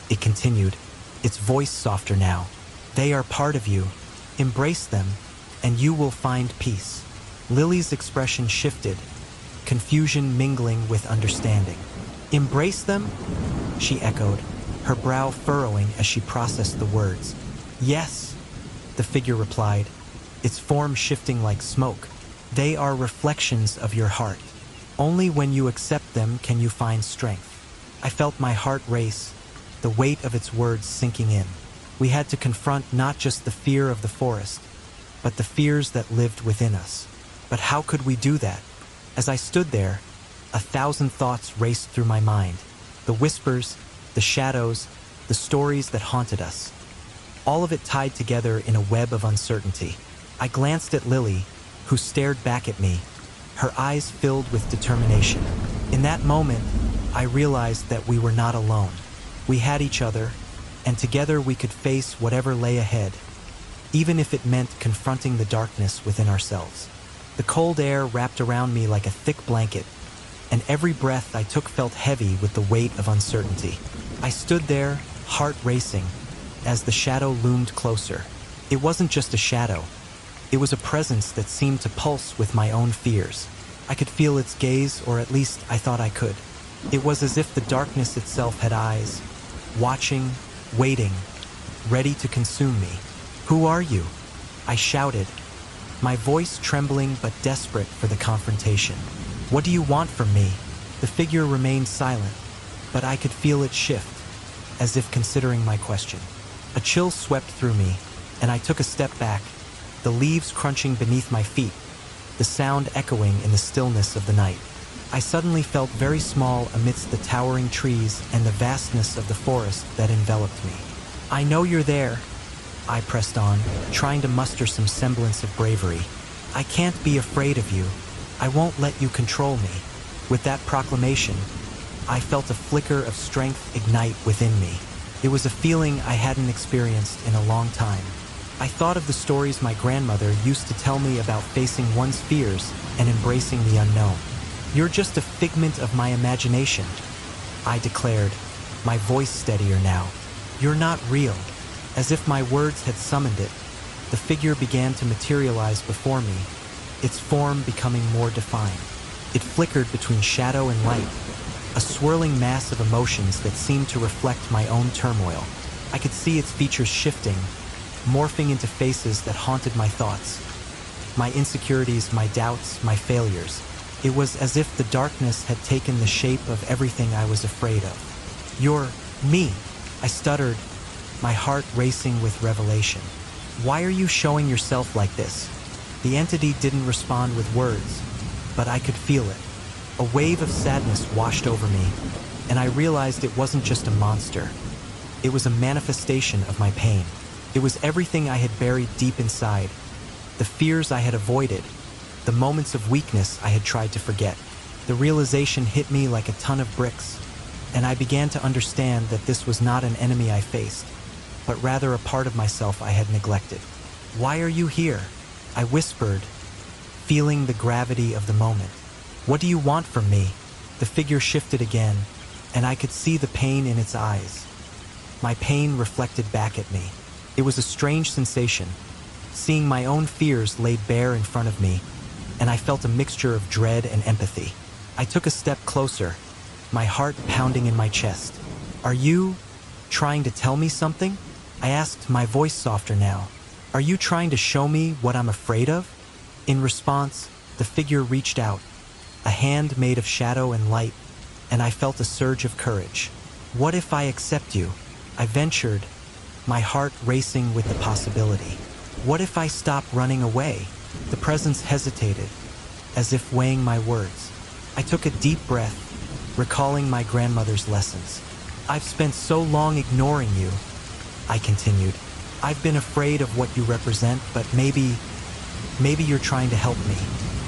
it continued, its voice softer now. "They are part of you. Embrace them, and you will find peace." Lily's expression shifted, confusion mingling with understanding. "Embrace them?" she echoed, her brow furrowing as she processed the words. "Yes," the figure replied, its form shifting like smoke. "They are reflections of your heart. Only when you accept them can you find strength. I felt my heart race, the weight of its words sinking in. We had to confront not just the fear of the forest, but the fears that lived within us. But how could we do that? As I stood there, 1,000 thoughts raced through my mind. The whispers, the shadows, the stories that haunted us. All of it tied together in a web of uncertainty. I glanced at Lily, who stared back at me, her eyes filled with determination. In that moment, I realized that we were not alone. We had each other, and together we could face whatever lay ahead, even if it meant confronting the darkness within ourselves. The cold air wrapped around me like a thick blanket, and every breath I took felt heavy with the weight of uncertainty. I stood there, heart racing, as the shadow loomed closer. It wasn't just a shadow. It was a presence that seemed to pulse with my own fears. I could feel its gaze, or at least I thought I could. It was as if the darkness itself had eyes, watching, waiting, ready to consume me. "Who are you?" I shouted, my voice trembling but desperate for the confrontation. "What do you want from me?" The figure remained silent, but I could feel it shift, as if considering my question. A chill swept through me, and I took a step back, the leaves crunching beneath my feet, the sound echoing in the stillness of the night. I suddenly felt very small amidst the towering trees and the vastness of the forest that enveloped me. "I know you're there," I pressed on, trying to muster some semblance of bravery. "I can't be afraid of you. I won't let you control me." With that proclamation, I felt a flicker of strength ignite within me. It was a feeling I hadn't experienced in a long time. I thought of the stories my grandmother used to tell me about facing one's fears and embracing the unknown. "You're just a figment of my imagination," I declared, my voice steadier now. "You're not real." As if my words had summoned it, the figure began to materialize before me, its form becoming more defined. It flickered between shadow and light, a swirling mass of emotions that seemed to reflect my own turmoil. I could see its features shifting, morphing into faces that haunted my thoughts. My insecurities, my doubts, my failures. It was as if the darkness had taken the shape of everything I was afraid of. "You're me," I stuttered, my heart racing with revelation. "Why are you showing yourself like this?" The entity didn't respond with words, but I could feel it. A wave of sadness washed over me, and I realized it wasn't just a monster. It was a manifestation of my pain. It was everything I had buried deep inside, the fears I had avoided, the moments of weakness I had tried to forget. The realization hit me like a ton of bricks, and I began to understand that this was not an enemy I faced, but rather a part of myself I had neglected. "Why are you here?" I whispered, feeling the gravity of the moment. "What do you want from me?" The figure shifted again, and I could see the pain in its eyes. My pain reflected back at me. It was a strange sensation, seeing my own fears laid bare in front of me, and I felt a mixture of dread and empathy. I took a step closer, my heart pounding in my chest. "Are you trying to tell me something?" I asked, my voice softer now. "Are you trying to show me what I'm afraid of?" In response, the figure reached out, a hand made of shadow and light, and I felt a surge of courage. "What if I accept you?" I ventured, my heart racing with the possibility. "What if I stop running away?" The presence hesitated, as if weighing my words. I took a deep breath, recalling my grandmother's lessons. "I've spent so long ignoring you," I continued. "I've been afraid of what you represent, but maybe you're trying to help me.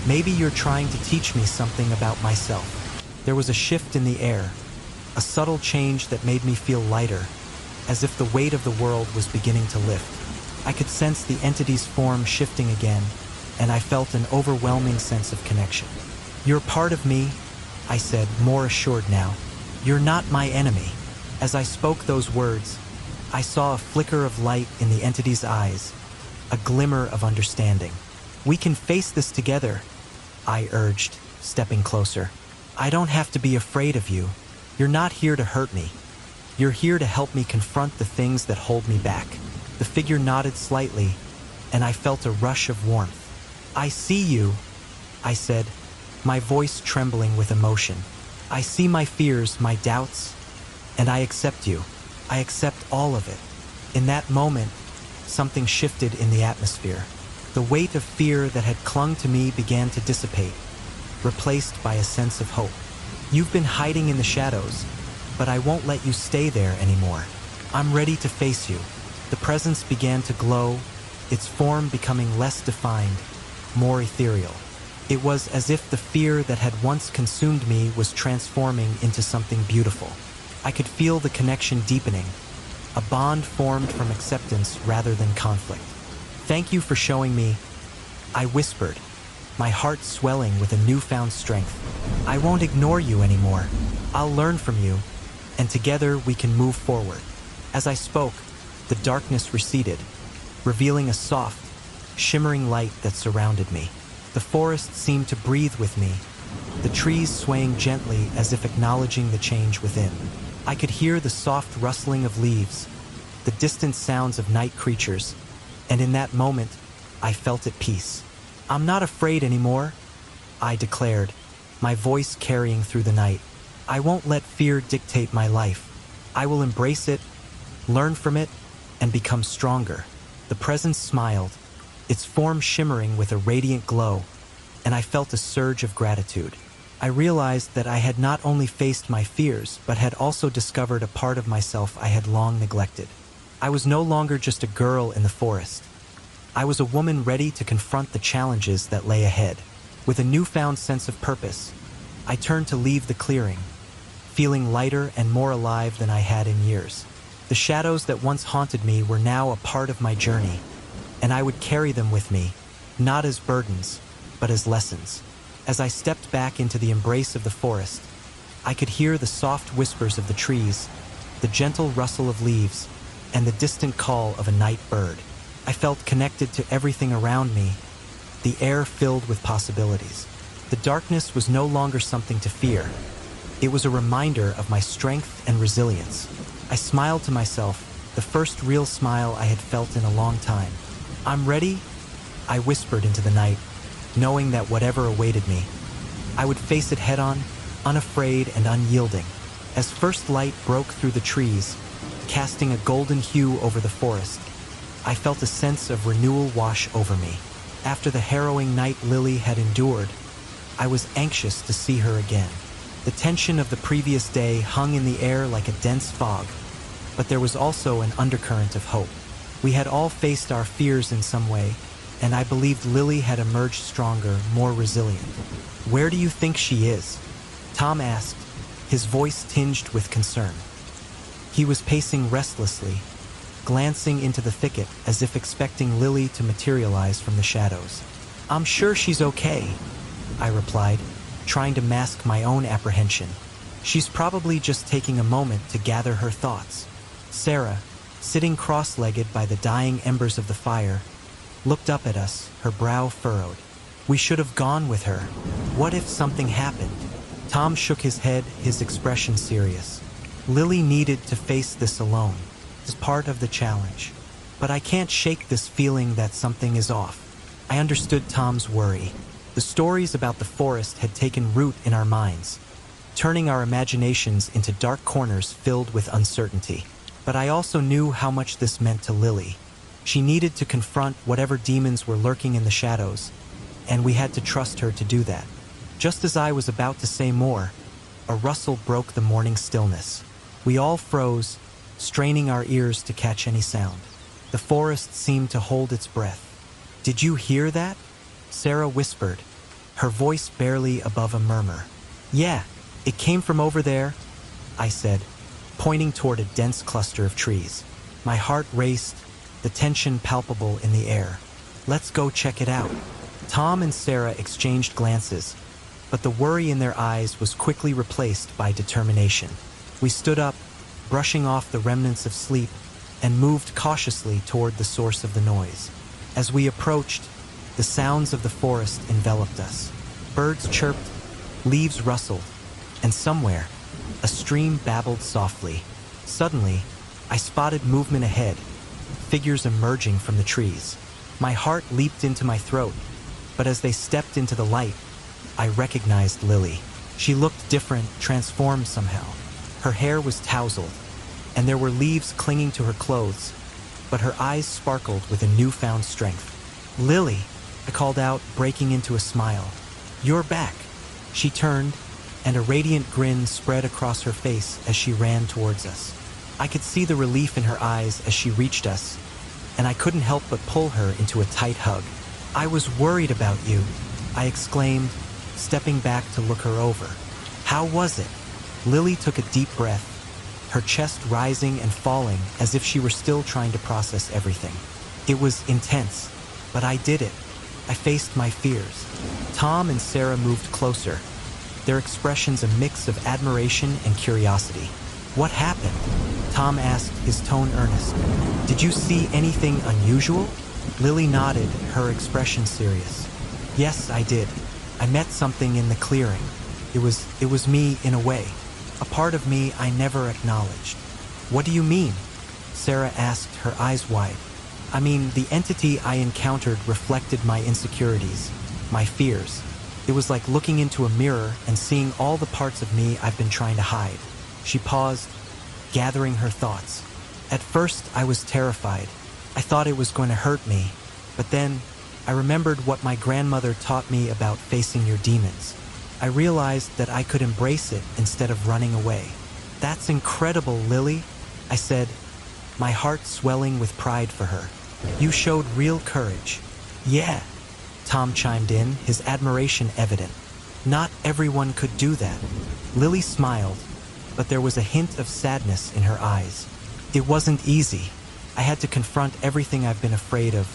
Maybe you're trying to teach me something about myself." There was a shift in the air, a subtle change that made me feel lighter, as if the weight of the world was beginning to lift. I could sense the entity's form shifting again, and I felt an overwhelming sense of connection. "You're part of me," I said, more assured now. "You're not my enemy." As I spoke those words, I saw a flicker of light in the entity's eyes, a glimmer of understanding. "We can face this together," I urged, stepping closer. "I don't have to be afraid of you. You're not here to hurt me. You're here to help me confront the things that hold me back." The figure nodded slightly, and I felt a rush of warmth. "I see you," I said, my voice trembling with emotion. "I see my fears, my doubts, and I accept you. I accept all of it." In that moment, something shifted in the atmosphere. The weight of fear that had clung to me began to dissipate, replaced by a sense of hope. "You've been hiding in the shadows, but I won't let you stay there anymore. I'm ready to face you." The presence began to glow, its form becoming less defined, more ethereal. It was as if the fear that had once consumed me was transforming into something beautiful. I could feel the connection deepening, a bond formed from acceptance rather than conflict. "Thank you for showing me," I whispered, my heart swelling with a newfound strength. "I won't ignore you anymore. I'll learn from you, and together we can move forward." As I spoke, the darkness receded, revealing a soft, shimmering light that surrounded me. The forest seemed to breathe with me, the trees swaying gently as if acknowledging the change within. I could hear the soft rustling of leaves, the distant sounds of night creatures, and in that moment, I felt at peace. "I'm not afraid anymore," I declared, my voice carrying through the night. "I won't let fear dictate my life. I will embrace it, learn from it, and become stronger." The presence smiled, its form shimmering with a radiant glow, and I felt a surge of gratitude. I realized that I had not only faced my fears, but had also discovered a part of myself I had long neglected. I was no longer just a girl in the forest. I was a woman ready to confront the challenges that lay ahead. With a newfound sense of purpose, I turned to leave the clearing, feeling lighter and more alive than I had in years. The shadows that once haunted me were now a part of my journey, and I would carry them with me, not as burdens, but as lessons. As I stepped back into the embrace of the forest, I could hear the soft whispers of the trees, the gentle rustle of leaves, and the distant call of a night bird. I felt connected to everything around me, the air filled with possibilities. The darkness was no longer something to fear. It was a reminder of my strength and resilience. I smiled to myself, the first real smile I had felt in a long time. "I'm ready," I whispered into the night, knowing that whatever awaited me, I would face it head-on, unafraid and unyielding. As first light broke through the trees, casting a golden hue over the forest, I felt a sense of renewal wash over me. After the harrowing night Lily had endured, I was anxious to see her again. The tension of the previous day hung in the air like a dense fog, but there was also an undercurrent of hope. We had all faced our fears in some way, and I believed Lily had emerged stronger, more resilient. "Where do you think she is?" Tom asked, his voice tinged with concern. He was pacing restlessly, glancing into the thicket as if expecting Lily to materialize from the shadows. "I'm sure she's okay," I replied, trying to mask my own apprehension. "She's probably just taking a moment to gather her thoughts." Sarah, sitting cross-legged by the dying embers of the fire, looked up at us, her brow furrowed. "We should have gone with her. What if something happened?" Tom shook his head, his expression serious. "Lily needed to face this alone. It's part of the challenge. But I can't shake this feeling that something is off." I understood Tom's worry. The stories about the forest had taken root in our minds, turning our imaginations into dark corners filled with uncertainty. But I also knew how much this meant to Lily. She needed to confront whatever demons were lurking in the shadows, and we had to trust her to do that. Just as I was about to say more, a rustle broke the morning stillness. We all froze, straining our ears to catch any sound. The forest seemed to hold its breath. "Did you hear that?" Sarah whispered, her voice barely above a murmur. "Yeah, it came from over there," I said, pointing toward a dense cluster of trees. My heart raced, the tension palpable in the air. "Let's go check it out." Tom and Sarah exchanged glances, but the worry in their eyes was quickly replaced by determination. We stood up, brushing off the remnants of sleep, and moved cautiously toward the source of the noise. As we approached, the sounds of the forest enveloped us. Birds chirped, leaves rustled, and somewhere, a stream babbled softly. Suddenly, I spotted movement ahead, figures emerging from the trees. My heart leaped into my throat, but as they stepped into the light, I recognized Lily. She looked different, transformed somehow. Her hair was tousled, and there were leaves clinging to her clothes, but her eyes sparkled with a newfound strength. "Lily," I called out, breaking into a smile. "You're back." She turned, and a radiant grin spread across her face as she ran towards us. I could see the relief in her eyes as she reached us, and I couldn't help but pull her into a tight hug. "I was worried about you," I exclaimed, stepping back to look her over. "How was it?" Lily took a deep breath, her chest rising and falling as if she were still trying to process everything. "It was intense, but I did it. I faced my fears." Tom and Sarah moved closer, their expressions a mix of admiration and curiosity. "What happened?" Tom asked, his tone earnest. "Did you see anything unusual?" Lily nodded, her expression serious. "Yes, I did. I met something in the clearing. It was me in a way. A part of me I never acknowledged." "What do you mean?" Sarah asked, her eyes wide. "I mean, the entity I encountered reflected my insecurities, my fears. It was like looking into a mirror and seeing all the parts of me I've been trying to hide." She paused, gathering her thoughts. "At first, I was terrified. I thought it was going to hurt me, but then I remembered what my grandmother taught me about facing your demons. I realized that I could embrace it instead of running away." "That's incredible, Lily," I said, my heart swelling with pride for her. "You showed real courage." "Yeah," Tom chimed in, his admiration evident. "Not everyone could do that." Lily smiled, but there was a hint of sadness in her eyes. "It wasn't easy. I had to confront everything I've been afraid of.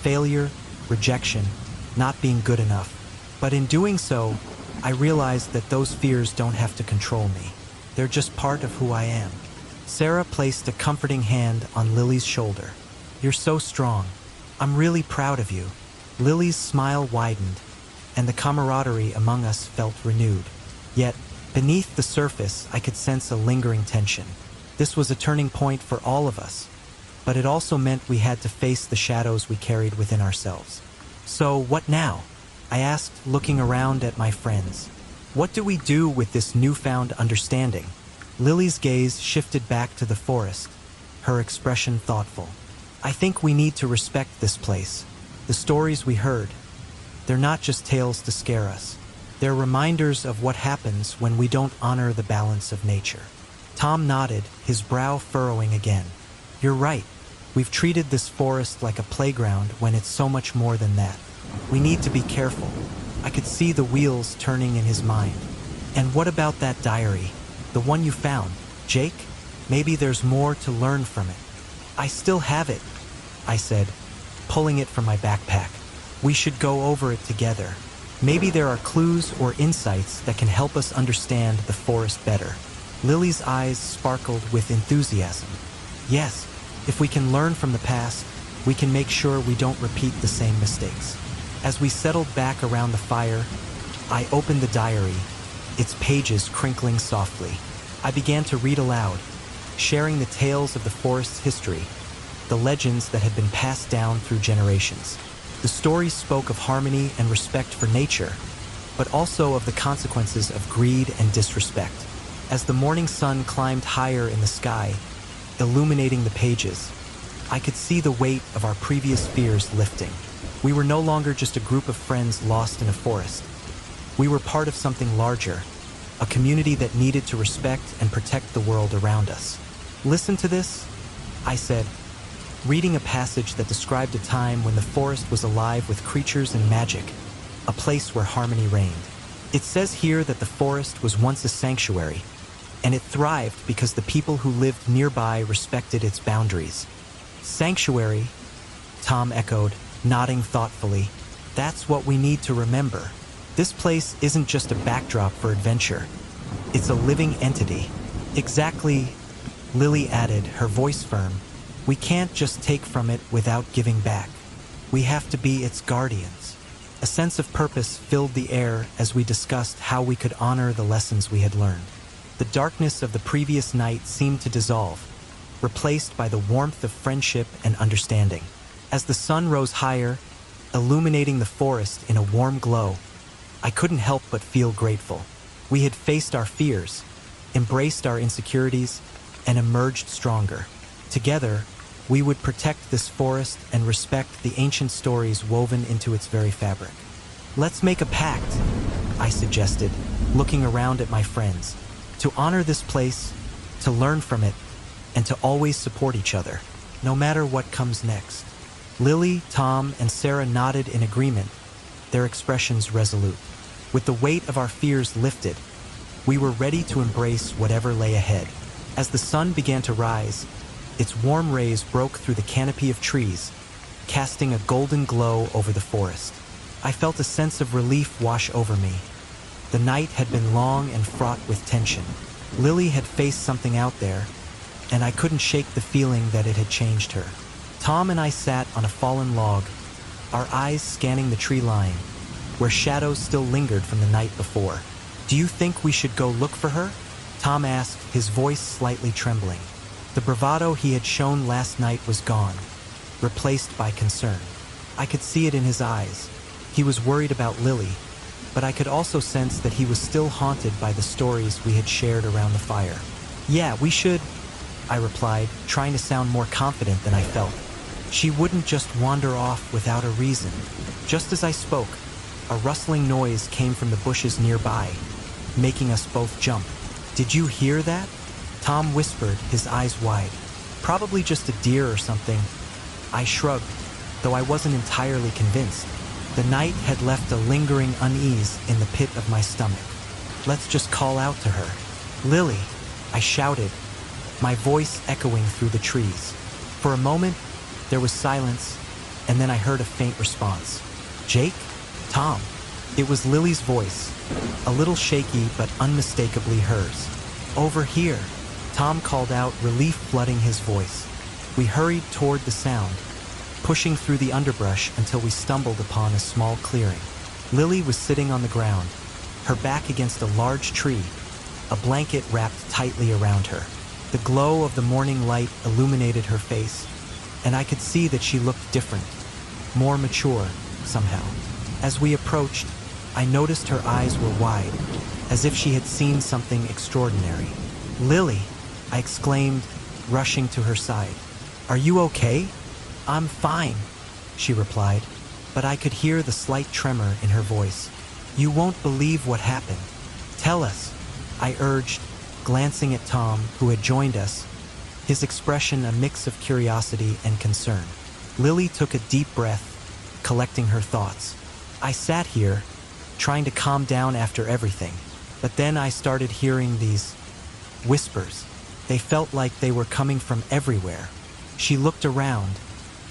Failure, rejection, not being good enough. But in doing so, I realized that those fears don't have to control me. They're just part of who I am." Sarah placed a comforting hand on Lily's shoulder. "You're so strong. I'm really proud of you." Lily's smile widened, and the camaraderie among us felt renewed. Yet, beneath the surface, I could sense a lingering tension. This was a turning point for all of us, but it also meant we had to face the shadows we carried within ourselves. "So, what now?" I asked, looking around at my friends. "What do we do with this newfound understanding?" Lily's gaze shifted back to the forest, her expression thoughtful. "I think we need to respect this place. The stories we heard, they're not just tales to scare us. They're reminders of what happens when we don't honor the balance of nature." Tom nodded, his brow furrowing again. "You're right. We've treated this forest like a playground when it's so much more than that. We need to be careful." I could see the wheels turning in his mind. "And what about that diary? The one you found, Jake? Maybe there's more to learn from it." "I still have it," I said, pulling it from my backpack. "We should go over it together. Maybe there are clues or insights that can help us understand the forest better." Lily's eyes sparkled with enthusiasm. "Yes, if we can learn from the past, we can make sure we don't repeat the same mistakes." As we settled back around the fire, I opened the diary, its pages crinkling softly. I began to read aloud, sharing the tales of the forest's history, the legends that had been passed down through generations. The stories spoke of harmony and respect for nature, but also of the consequences of greed and disrespect. As the morning sun climbed higher in the sky, illuminating the pages, I could see the weight of our previous fears lifting. We were no longer just a group of friends lost in a forest. We were part of something larger, a community that needed to respect and protect the world around us. "Listen to this," I said, reading a passage that described a time when the forest was alive with creatures and magic, a place where harmony reigned. It says here that the forest was once a sanctuary, and it thrived because the people who lived nearby respected its boundaries. "Sanctuary," Tom echoed, nodding thoughtfully. "That's what we need to remember. This place isn't just a backdrop for adventure. It's a living entity." "Exactly," Lily added, her voice firm. "We can't just take from it without giving back. We have to be its guardians." A sense of purpose filled the air as we discussed how we could honor the lessons we had learned. The darkness of the previous night seemed to dissolve, replaced by the warmth of friendship and understanding. As the sun rose higher, illuminating the forest in a warm glow, I couldn't help but feel grateful. We had faced our fears, embraced our insecurities, and emerged stronger. Together, we would protect this forest and respect the ancient stories woven into its very fabric. Let's make a pact, I suggested, looking around at my friends, to honor this place, to learn from it, and to always support each other, no matter what comes next. Lily, Tom, and Sarah nodded in agreement, their expressions resolute. With the weight of our fears lifted, we were ready to embrace whatever lay ahead. As the sun began to rise, its warm rays broke through the canopy of trees, casting a golden glow over the forest. I felt a sense of relief wash over me. The night had been long and fraught with tension. Lily had faced something out there, and I couldn't shake the feeling that it had changed her. Tom and I sat on a fallen log, our eyes scanning the tree line, where shadows still lingered from the night before. "Do you think we should go look for her?" Tom asked, his voice slightly trembling. The bravado he had shown last night was gone, replaced by concern. I could see it in his eyes. He was worried about Lily, but I could also sense that he was still haunted by the stories we had shared around the fire. "Yeah, we should," I replied, trying to sound more confident than I felt. She wouldn't just wander off without a reason. Just as I spoke, a rustling noise came from the bushes nearby, making us both jump. "Did you hear that?" Tom whispered, his eyes wide. "Probably just a deer or something." I shrugged, though I wasn't entirely convinced. The night had left a lingering unease in the pit of my stomach. "Let's just call out to her." "Lily," I shouted, my voice echoing through the trees. For a moment, there was silence, and then I heard a faint response. "Jake? Tom?" It was Lily's voice, a little shaky but unmistakably hers. "Over here," Tom called out, relief flooding his voice. We hurried toward the sound, pushing through the underbrush until we stumbled upon a small clearing. Lily was sitting on the ground, her back against a large tree, a blanket wrapped tightly around her. The glow of the morning light illuminated her face, and I could see that she looked different, more mature, somehow. As we approached, I noticed her eyes were wide, as if she had seen something extraordinary. "Lily," I exclaimed, rushing to her side. "Are you okay?" "I'm fine," she replied, but I could hear the slight tremor in her voice. "You won't believe what happened. Tell us," I urged, glancing at Tom, who had joined us, his expression a mix of curiosity and concern. Lily took a deep breath, collecting her thoughts. I sat here, trying to calm down after everything, but then I started hearing these whispers. They felt like they were coming from everywhere. She looked around,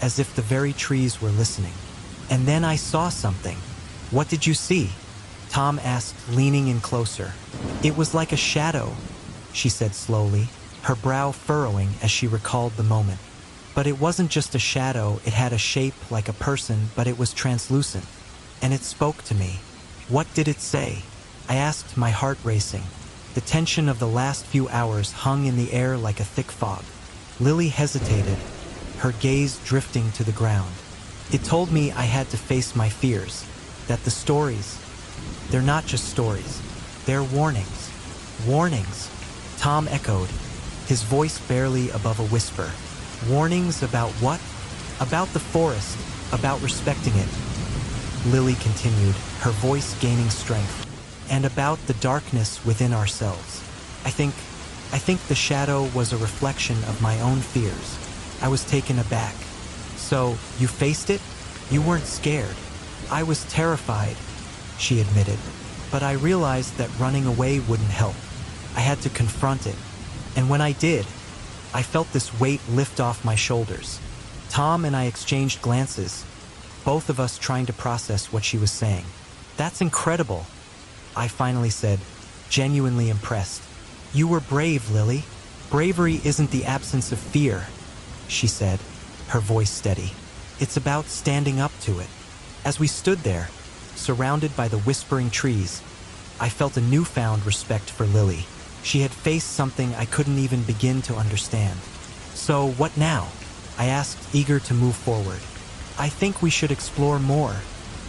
as if the very trees were listening. And then I saw something. "What did you see?" Tom asked, leaning in closer. "It was like a shadow," she said slowly, her brow furrowing as she recalled the moment. "But it wasn't just a shadow, it had a shape like a person, but it was translucent. And it spoke to me." "What did it say?" I asked, my heart racing. The tension of the last few hours hung in the air like a thick fog. Lily hesitated, her gaze drifting to the ground. "It told me I had to face my fears, that the stories, they're not just stories, they're warnings." "Warnings," Tom echoed, his voice barely above a whisper. "Warnings about what?" "About the forest, about respecting it," Lily continued, her voice gaining strength, "and about the darkness within ourselves. I think the shadow was a reflection of my own fears." I was taken aback. "So, you faced it? You weren't scared?" "I was terrified," she admitted, "but I realized that running away wouldn't help. I had to confront it. And when I did, I felt this weight lift off my shoulders." Tom and I exchanged glances, both of us trying to process what she was saying. "That's incredible," I finally said, genuinely impressed. "You were brave, Lily." "Bravery isn't the absence of fear," she said, her voice steady. "It's about standing up to it." As we stood there, surrounded by the whispering trees, I felt a newfound respect for Lily. She had faced something I couldn't even begin to understand. "So, what now?" I asked, eager to move forward. "I think we should explore more,"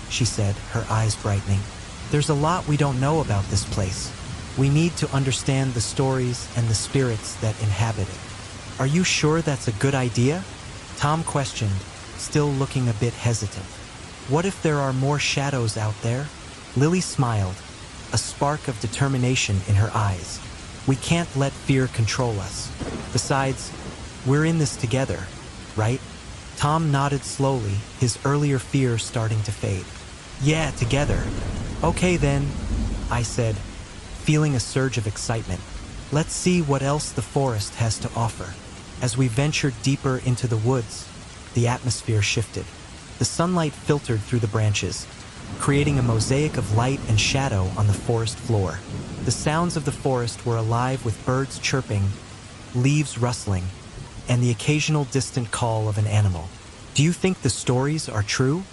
she said, her eyes brightening. There's a lot we don't know about this place. We need to understand the stories and the spirits that inhabit it. Are you sure that's a good idea? Tom questioned, still looking a bit hesitant. What if there are more shadows out there? Lily smiled, a spark of determination in her eyes. We can't let fear control us. Besides, we're in this together, right? Tom nodded slowly, his earlier fear starting to fade. Yeah, together. Okay then, I said, feeling a surge of excitement. Let's see what else the forest has to offer. As we ventured deeper into the woods, the atmosphere shifted. The sunlight filtered through the branches, creating a mosaic of light and shadow on the forest floor. The sounds of the forest were alive with birds chirping, leaves rustling, and the occasional distant call of an animal. Do you think the stories are true?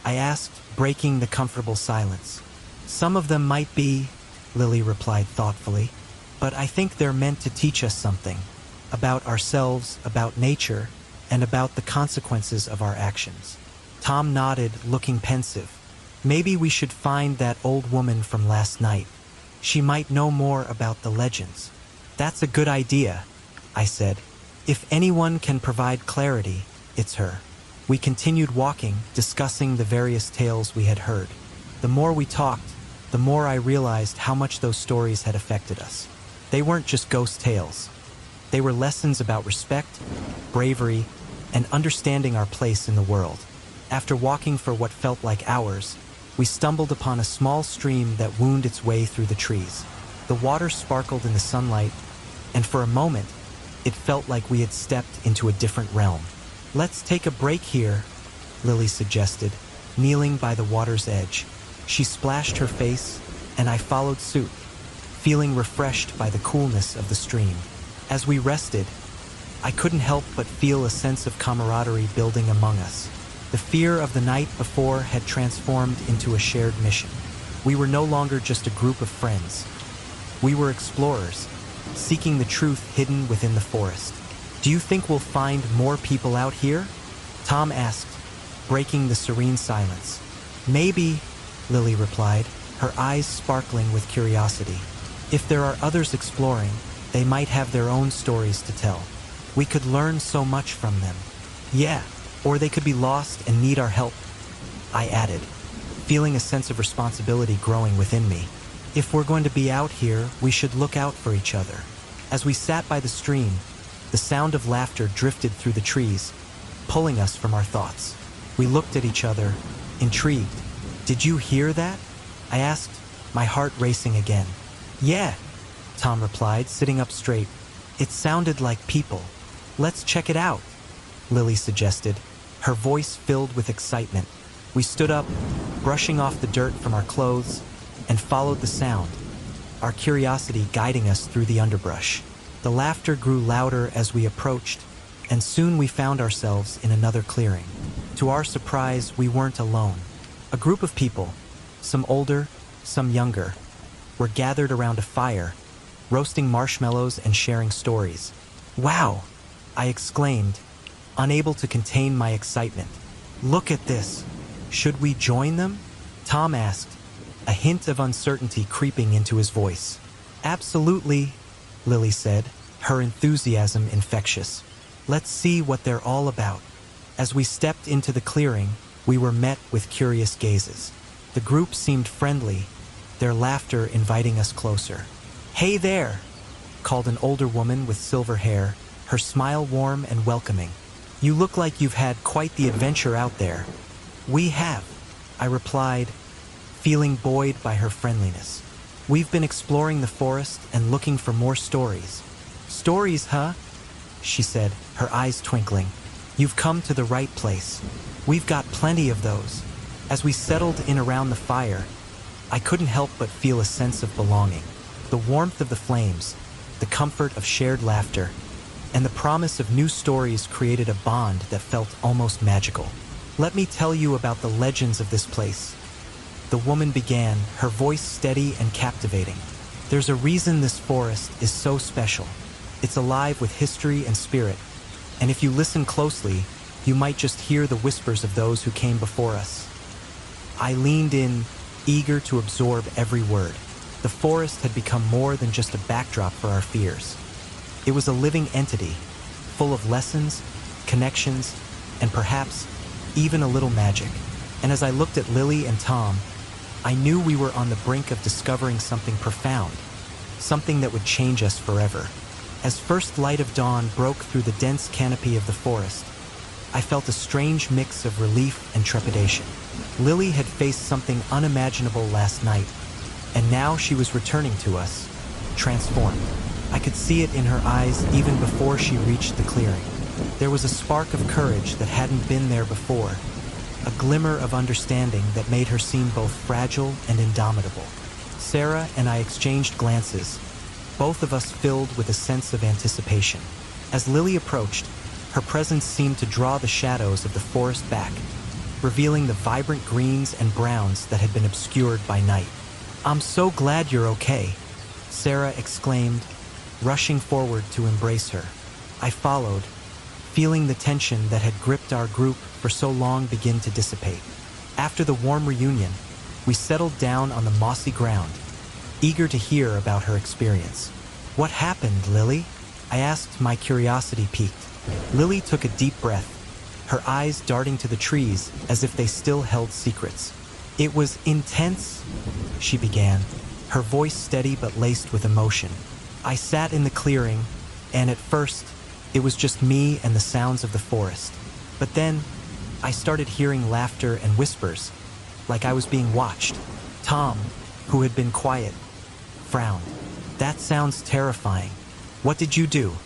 I asked, breaking the comfortable silence. Some of them might be, Lily replied thoughtfully, but I think they're meant to teach us something about ourselves, about nature, and about the consequences of our actions. Tom nodded, looking pensive. Maybe we should find that old woman from last night. She might know more about the legends. That's a good idea, I said. If anyone can provide clarity, it's her. We continued walking, discussing the various tales we had heard. The more we talked, the more I realized how much those stories had affected us. They weren't just ghost tales. They were lessons about respect, bravery, and understanding our place in the world. After walking for what felt like hours, we stumbled upon a small stream that wound its way through the trees. The water sparkled in the sunlight, and for a moment, it felt like we had stepped into a different realm. Let's take a break here, Lily suggested, kneeling by the water's edge. She splashed her face, and I followed suit, feeling refreshed by the coolness of the stream. As we rested, I couldn't help but feel a sense of camaraderie building among us. The fear of the night before had transformed into a shared mission. We were no longer just a group of friends. We were explorers, seeking the truth hidden within the forest. Do you think we'll find more people out here? Tom asked, breaking the serene silence. Maybe, Lily replied, her eyes sparkling with curiosity. If there are others exploring, they might have their own stories to tell. We could learn so much from them. Yeah, or they could be lost and need our help, I added, feeling a sense of responsibility growing within me. If we're going to be out here, we should look out for each other. As we sat by the stream, the sound of laughter drifted through the trees, pulling us from our thoughts. We looked at each other, intrigued. Did you hear that? I asked, my heart racing again. Yeah, Tom replied, sitting up straight. It sounded like people. Let's check it out, Lily suggested, her voice filled with excitement. We stood up, brushing off the dirt from our clothes, and followed the sound, our curiosity guiding us through the underbrush. The laughter grew louder as we approached, and soon we found ourselves in another clearing. To our surprise, we weren't alone. A group of people, some older, some younger, were gathered around a fire, roasting marshmallows and sharing stories. Wow, I exclaimed, unable to contain my excitement. Look at this. Should we join them? Tom asked, a hint of uncertainty creeping into his voice. Absolutely, Lily said, her enthusiasm infectious. Let's see what they're all about. As we stepped into the clearing, we were met with curious gazes. The group seemed friendly, their laughter inviting us closer. Hey there, called an older woman with silver hair, her smile warm and welcoming. You look like you've had quite the adventure out there. We have, I replied, feeling buoyed by her friendliness. We've been exploring the forest and looking for more stories. Stories, huh? She said, her eyes twinkling. You've come to the right place. We've got plenty of those. As we settled in around the fire, I couldn't help but feel a sense of belonging. The warmth of the flames, the comfort of shared laughter, and the promise of new stories created a bond that felt almost magical. Let me tell you about the legends of this place. The woman began, her voice steady and captivating. There's a reason this forest is so special. It's alive with history and spirit, and if you listen closely, you might just hear the whispers of those who came before us. I leaned in, eager to absorb every word. The forest had become more than just a backdrop for our fears. It was a living entity, full of lessons, connections, and perhaps even a little magic. And as I looked at Lily and Tom, I knew we were on the brink of discovering something profound, something that would change us forever. As first light of dawn broke through the dense canopy of the forest, I felt a strange mix of relief and trepidation. Lily had faced something unimaginable last night, and now she was returning to us, transformed. I could see it in her eyes even before she reached the clearing. There was a spark of courage that hadn't been there before, a glimmer of understanding that made her seem both fragile and indomitable. Sarah and I exchanged glances, both of us filled with a sense of anticipation. As Lily approached, her presence seemed to draw the shadows of the forest back, revealing the vibrant greens and browns that had been obscured by night. "I'm so glad you're okay," Sarah exclaimed, rushing forward to embrace her. I followed, feeling the tension that had gripped our group for so long begin to dissipate. After the warm reunion, we settled down on the mossy ground, eager to hear about her experience. "What happened, Lily?" I asked, my curiosity piqued. Lily took a deep breath, her eyes darting to the trees as if they still held secrets. "It was intense," she began, her voice steady but laced with emotion. "I sat in the clearing, and at first, it was just me and the sounds of the forest. But then, I started hearing laughter and whispers, like I was being watched." Tom, who had been quiet, frowned. "That sounds terrifying. What did you do?"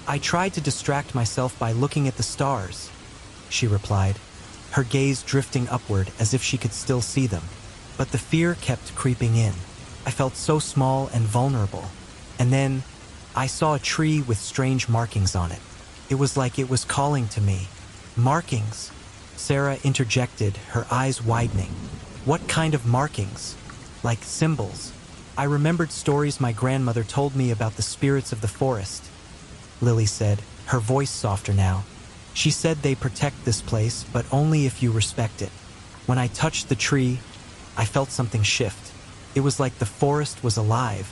"I tried to distract myself by looking at the stars," she replied, her gaze drifting upward as if she could still see them. But the fear kept creeping in. I felt so small and vulnerable. And then, I saw a tree with strange markings on it. It was like it was calling to me. "Markings?" Sarah interjected, her eyes widening. "What kind of markings?" "Like symbols. I remembered stories my grandmother told me about the spirits of the forest," Lily said, her voice softer now. "She said they protect this place, but only if you respect it." When I touched the tree, I felt something shift. It was like the forest was alive,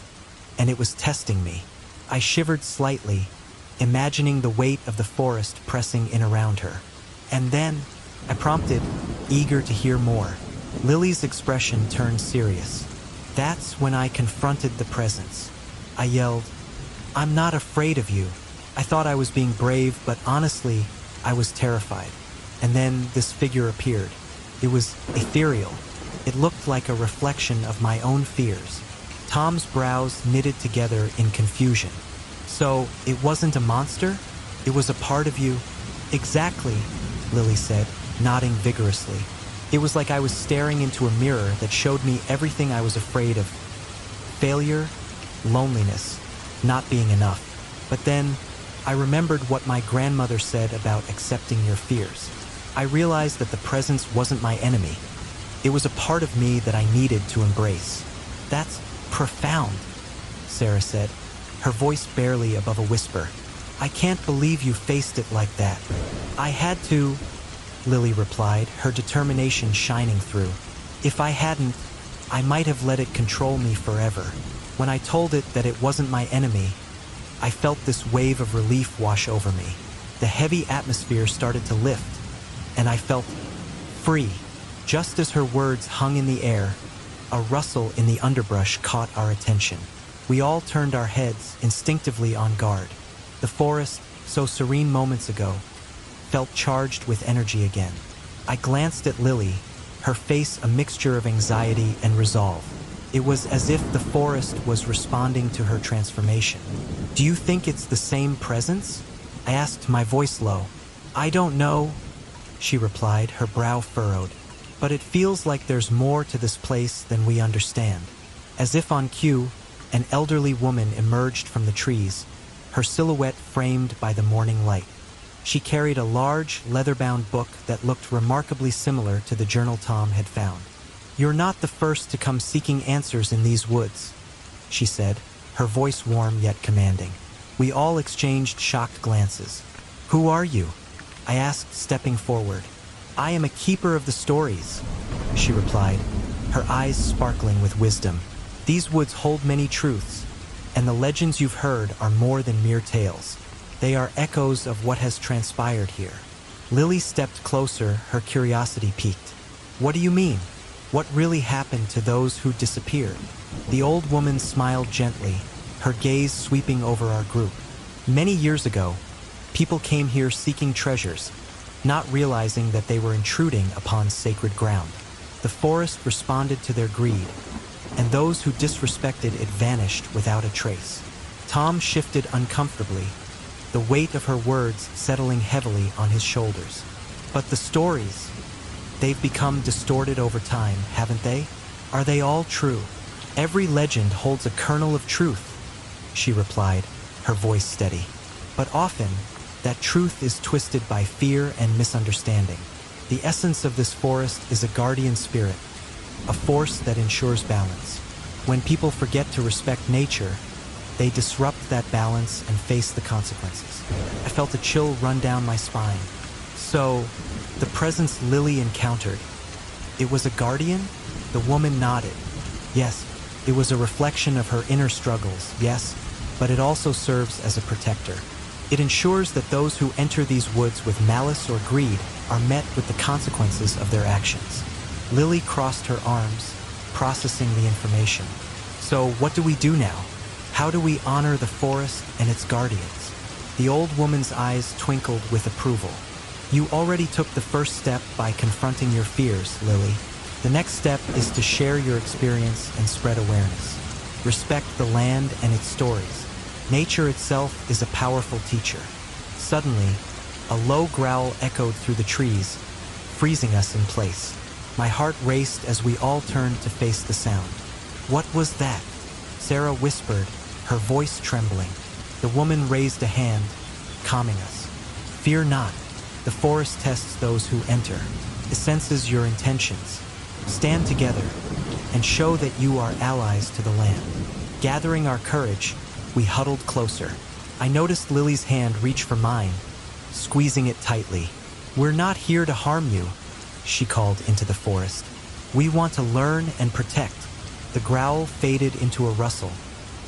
and it was testing me. I shivered slightly, imagining the weight of the forest pressing in around her. "And then," I prompted, eager to hear more. Lily's expression turned serious. "That's when I confronted the presence." I yelled, "I'm not afraid of you." I thought I was being brave, but honestly, I was terrified. And then this figure appeared. It was ethereal. It looked like a reflection of my own fears. Tom's brows knitted together in confusion. "So, it wasn't a monster? It was a part of you?" "Exactly," Lily said, nodding vigorously. "It was like I was staring into a mirror that showed me everything I was afraid of. Failure, loneliness, not being enough. But then, I remembered what my grandmother said about accepting your fears. I realized that the presence wasn't my enemy. It was a part of me that I needed to embrace." "That's profound," Sarah said, her voice barely above a whisper. "I can't believe you faced it like that." "I had to," Lily replied, her determination shining through. "If I hadn't, I might have let it control me forever. When I told it that it wasn't my enemy, I felt this wave of relief wash over me. The heavy atmosphere started to lift, and I felt free." Just as her words hung in the air, a rustle in the underbrush caught our attention. We all turned our heads, instinctively on guard. The forest, so serene moments ago, felt charged with energy again. I glanced at Lily, her face a mixture of anxiety and resolve. It was as if the forest was responding to her transformation. "Do you think it's the same presence?" I asked, my voice low. "I don't know," she replied, her brow furrowed. "But it feels like there's more to this place than we understand." As if on cue, an elderly woman emerged from the trees, her silhouette framed by the morning light. She carried a large, leather-bound book that looked remarkably similar to the journal Tom had found. "You're not the first to come seeking answers in these woods," she said, her voice warm yet commanding. We all exchanged shocked glances. "Who are you?" I asked, stepping forward. "I am a keeper of the stories," she replied, her eyes sparkling with wisdom. "These woods hold many truths, and the legends you've heard are more than mere tales. They are echoes of what has transpired here." Lily stepped closer, her curiosity piqued. "What do you mean? What really happened to those who disappeared?" The old woman smiled gently, her gaze sweeping over our group. "Many years ago, people came here seeking treasures, not realizing that they were intruding upon sacred ground. The forest responded to their greed, and those who disrespected it vanished without a trace." Tom shifted uncomfortably, the weight of her words settling heavily on his shoulders. "But the stories, they've become distorted over time, haven't they? Are they all true?" "Every legend holds a kernel of truth," she replied, her voice steady. "But often, that truth is twisted by fear and misunderstanding. The essence of this forest is a guardian spirit, a force that ensures balance. When people forget to respect nature, they disrupt that balance and face the consequences." I felt a chill run down my spine. "So, the presence Lily encountered, it was a guardian?" The woman nodded. "Yes, it was a reflection of her inner struggles, yes, but it also serves as a protector. It ensures that those who enter these woods with malice or greed are met with the consequences of their actions." Lily crossed her arms, processing the information. "So what do we do now? How do we honor the forest and its guardians?" The old woman's eyes twinkled with approval. "You already took the first step by confronting your fears, Lily. The next step is to share your experience and spread awareness. Respect the land and its stories. Nature itself is a powerful teacher." Suddenly, a low growl echoed through the trees, freezing us in place. My heart raced as we all turned to face the sound. "What was that?" Sarah whispered, her voice trembling. The woman raised a hand, calming us. "Fear not. The forest tests those who enter. It senses your intentions. Stand together and show that you are allies to the land." Gathering our courage, we huddled closer. I noticed Lily's hand reach for mine, squeezing it tightly. "We're not here to harm you," she called into the forest. "We want to learn and protect." The growl faded into a rustle,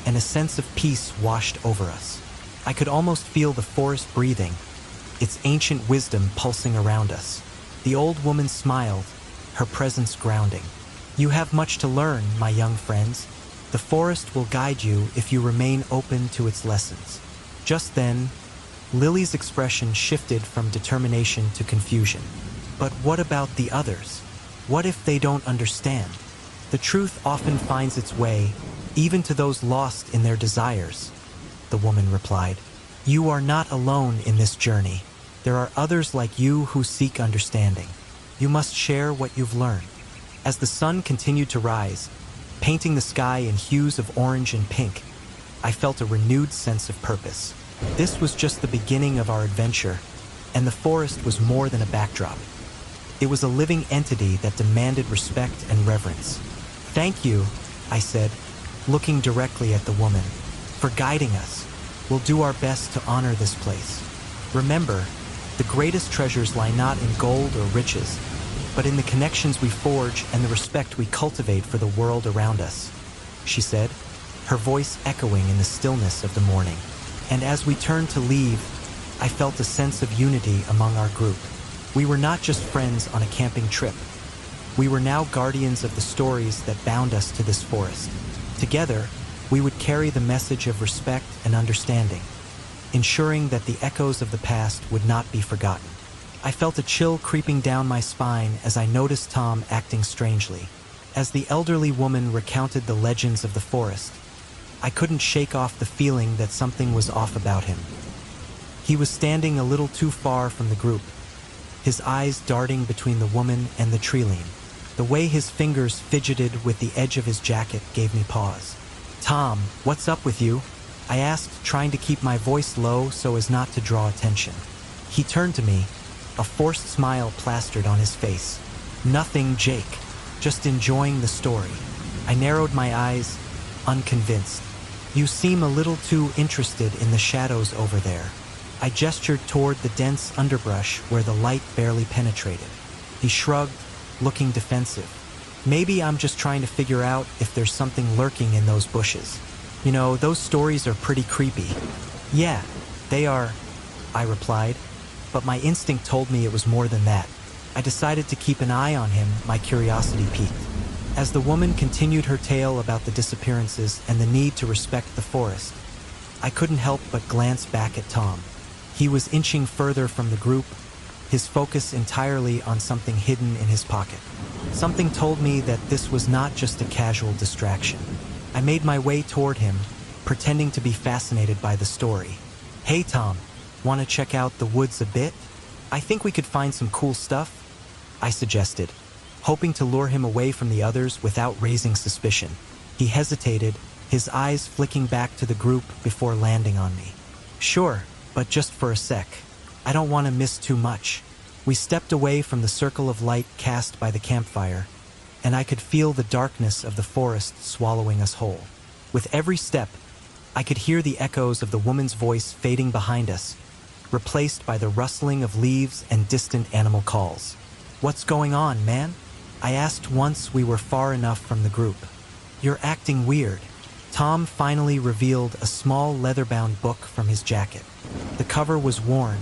and a sense of peace washed over us. I could almost feel the forest breathing, its ancient wisdom pulsing around us. The old woman smiled, her presence grounding. "You have much to learn, my young friends. The forest will guide you if you remain open to its lessons." Just then, Lily's expression shifted from determination to confusion. "But what about the others? What if they don't understand?" "The truth often finds its way, even to those lost in their desires," the woman replied. "You are not alone in this journey. There are others like you who seek understanding. You must share what you've learned." As the sun continued to rise, painting the sky in hues of orange and pink, I felt a renewed sense of purpose. This was just the beginning of our adventure, and the forest was more than a backdrop. It was a living entity that demanded respect and reverence. "Thank you," I said, looking directly at the woman, "for guiding us. We'll do our best to honor this place. Remember, the greatest treasures lie not in gold or riches, but in the connections we forge and the respect we cultivate for the world around us," she said, her voice echoing in the stillness of the morning. And as we turned to leave, I felt a sense of unity among our group. We were not just friends on a camping trip. We were now guardians of the stories that bound us to this forest. Together, we would carry the message of respect and understanding, ensuring that the echoes of the past would not be forgotten. I felt a chill creeping down my spine as I noticed Tom acting strangely. As the elderly woman recounted the legends of the forest, I couldn't shake off the feeling that something was off about him. He was standing a little too far from the group, his eyes darting between the woman and the treeline. The way his fingers fidgeted with the edge of his jacket gave me pause. "Tom, what's up with you?" I asked, trying to keep my voice low so as not to draw attention. He turned to me, a forced smile plastered on his face. "Nothing, Jake. Just enjoying the story." I narrowed my eyes, unconvinced. "You seem a little too interested in the shadows over there." I gestured toward the dense underbrush where the light barely penetrated. He shrugged, looking defensive. Maybe I'm just trying to figure out if there's something lurking in those bushes. You know, those stories are pretty creepy. Yeah, they are, I replied, but my instinct told me it was more than that. I decided to keep an eye on him, my curiosity piqued. As the woman continued her tale about the disappearances and the need to respect the forest, I couldn't help but glance back at Tom. He was inching further from the group, his focus entirely on something hidden in his pocket. Something told me that this was not just a casual distraction. I made my way toward him, pretending to be fascinated by the story. Hey Tom, want to check out the woods a bit? I think we could find some cool stuff, I suggested, hoping to lure him away from the others without raising suspicion. He hesitated, his eyes flicking back to the group before landing on me. Sure, but just for a sec. I don't want to miss too much. We stepped away from the circle of light cast by the campfire, and I could feel the darkness of the forest swallowing us whole. With every step, I could hear the echoes of the woman's voice fading behind us, replaced by the rustling of leaves and distant animal calls. What's going on, man? I asked once we were far enough from the group. You're acting weird. Tom finally revealed a small leather-bound book from his jacket. The cover was worn,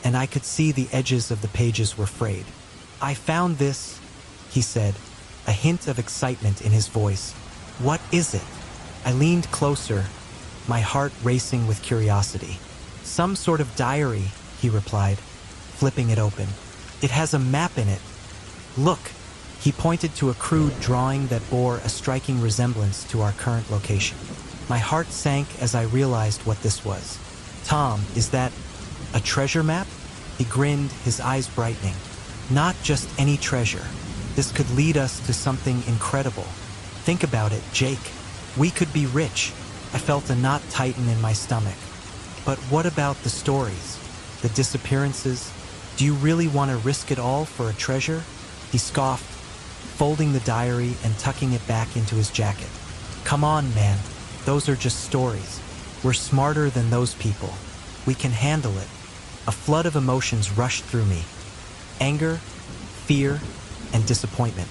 and I could see the edges of the pages were frayed. I found this, he said, a hint of excitement in his voice. What is it? I leaned closer, my heart racing with curiosity. Some sort of diary, he replied, flipping it open. It has a map in it. Look, he pointed to a crude drawing that bore a striking resemblance to our current location. My heart sank as I realized what this was. Tom, is that a treasure map? He grinned, his eyes brightening. Not just any treasure. This could lead us to something incredible. Think about it, Jake. We could be rich. I felt a knot tighten in my stomach. But what about the stories? The disappearances? Do you really want to risk it all for a treasure? He scoffed, folding the diary and tucking it back into his jacket. Come on, man. Those are just stories. We're smarter than those people. We can handle it. A flood of emotions rushed through me. Anger, fear, and disappointment.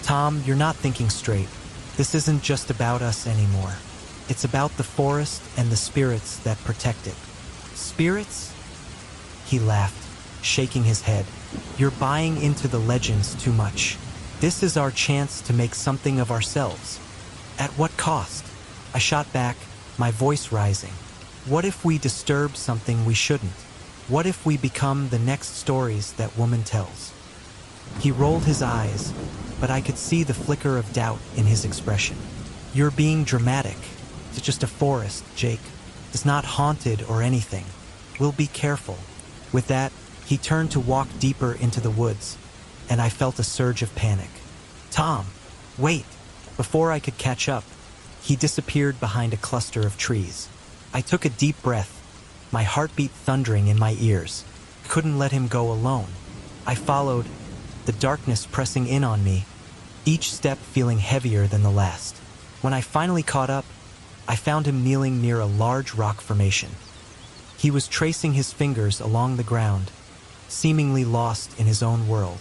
Tom, you're not thinking straight. This isn't just about us anymore. It's about the forest and the spirits that protect it. Spirits? He laughed, shaking his head. You're buying into the legends too much. This is our chance to make something of ourselves. At what cost? I shot back, my voice rising. What if we disturb something we shouldn't? What if we become the next stories that woman tells? He rolled his eyes, but I could see the flicker of doubt in his expression. You're being dramatic. It's just a forest, Jake. It's not haunted or anything. We'll be careful. With that, he turned to walk deeper into the woods, and I felt a surge of panic. Tom, wait! Before I could catch up, he disappeared behind a cluster of trees. I took a deep breath, my heartbeat thundering in my ears. Couldn't let him go alone. I followed, the darkness pressing in on me, each step feeling heavier than the last. When I finally caught up, I found him kneeling near a large rock formation. He was tracing his fingers along the ground, seemingly lost in his own world.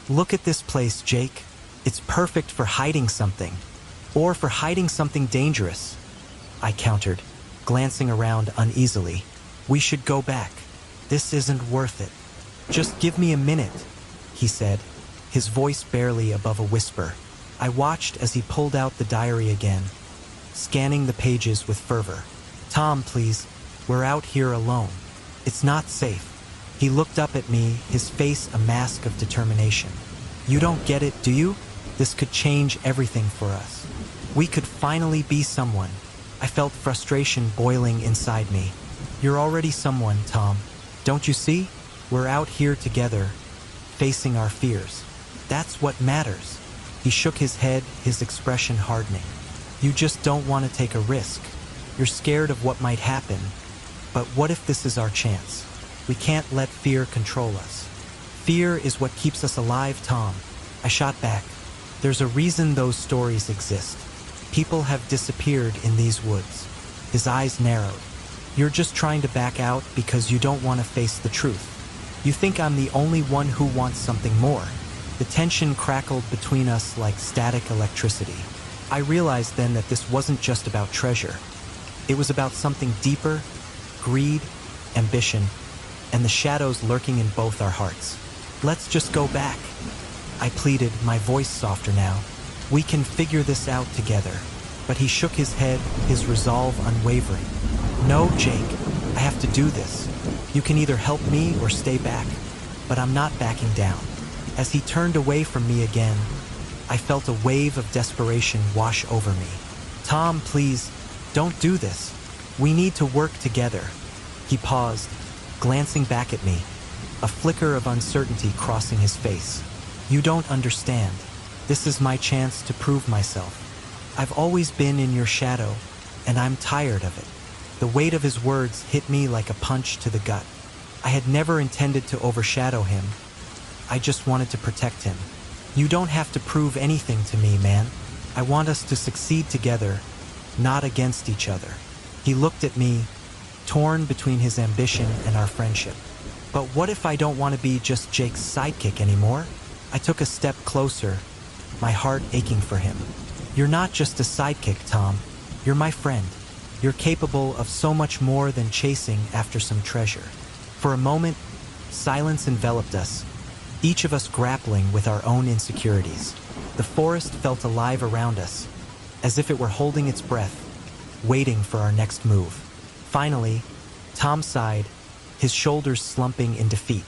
Look at this place, Jake. It's perfect for hiding something, or for hiding something dangerous, I countered, glancing around uneasily. We should go back. This isn't worth it. Just give me a minute, he said, his voice barely above a whisper. I watched as he pulled out the diary again, scanning the pages with fervor. Tom, please, we're out here alone. It's not safe. He looked up at me, his face a mask of determination. You don't get it, do you? This could change everything for us. We could finally be someone. I felt frustration boiling inside me. You're already someone, Tom. Don't you see? We're out here together, facing our fears. That's what matters. He shook his head, his expression hardening. You just don't want to take a risk. You're scared of what might happen. But what if this is our chance? We can't let fear control us. Fear is what keeps us alive, Tom. I shot back. There's a reason those stories exist. People have disappeared in these woods. His eyes narrowed. You're just trying to back out because you don't want to face the truth. You think I'm the only one who wants something more. The tension crackled between us like static electricity. I realized then that this wasn't just about treasure. It was about something deeper, greed, ambition, and the shadows lurking in both our hearts. Let's just go back, I pleaded, my voice softer now. We can figure this out together. But he shook his head, his resolve unwavering. No, Jake, I have to do this. You can either help me or stay back, but I'm not backing down. As he turned away from me again, I felt a wave of desperation wash over me. Tom, please, don't do this. We need to work together. He paused, glancing back at me, a flicker of uncertainty crossing his face. You don't understand. This is my chance to prove myself. I've always been in your shadow, and I'm tired of it. The weight of his words hit me like a punch to the gut. I had never intended to overshadow him. I just wanted to protect him. You don't have to prove anything to me, man. I want us to succeed together, not against each other. He looked at me, torn between his ambition and our friendship. But what if I don't want to be just Jake's sidekick anymore? I took a step closer, my heart aching for him. You're not just a sidekick, Tom. You're my friend. You're capable of so much more than chasing after some treasure. For a moment, silence enveloped us, each of us grappling with our own insecurities. The forest felt alive around us, as if it were holding its breath, waiting for our next move. Finally, Tom sighed, his shoulders slumping in defeat.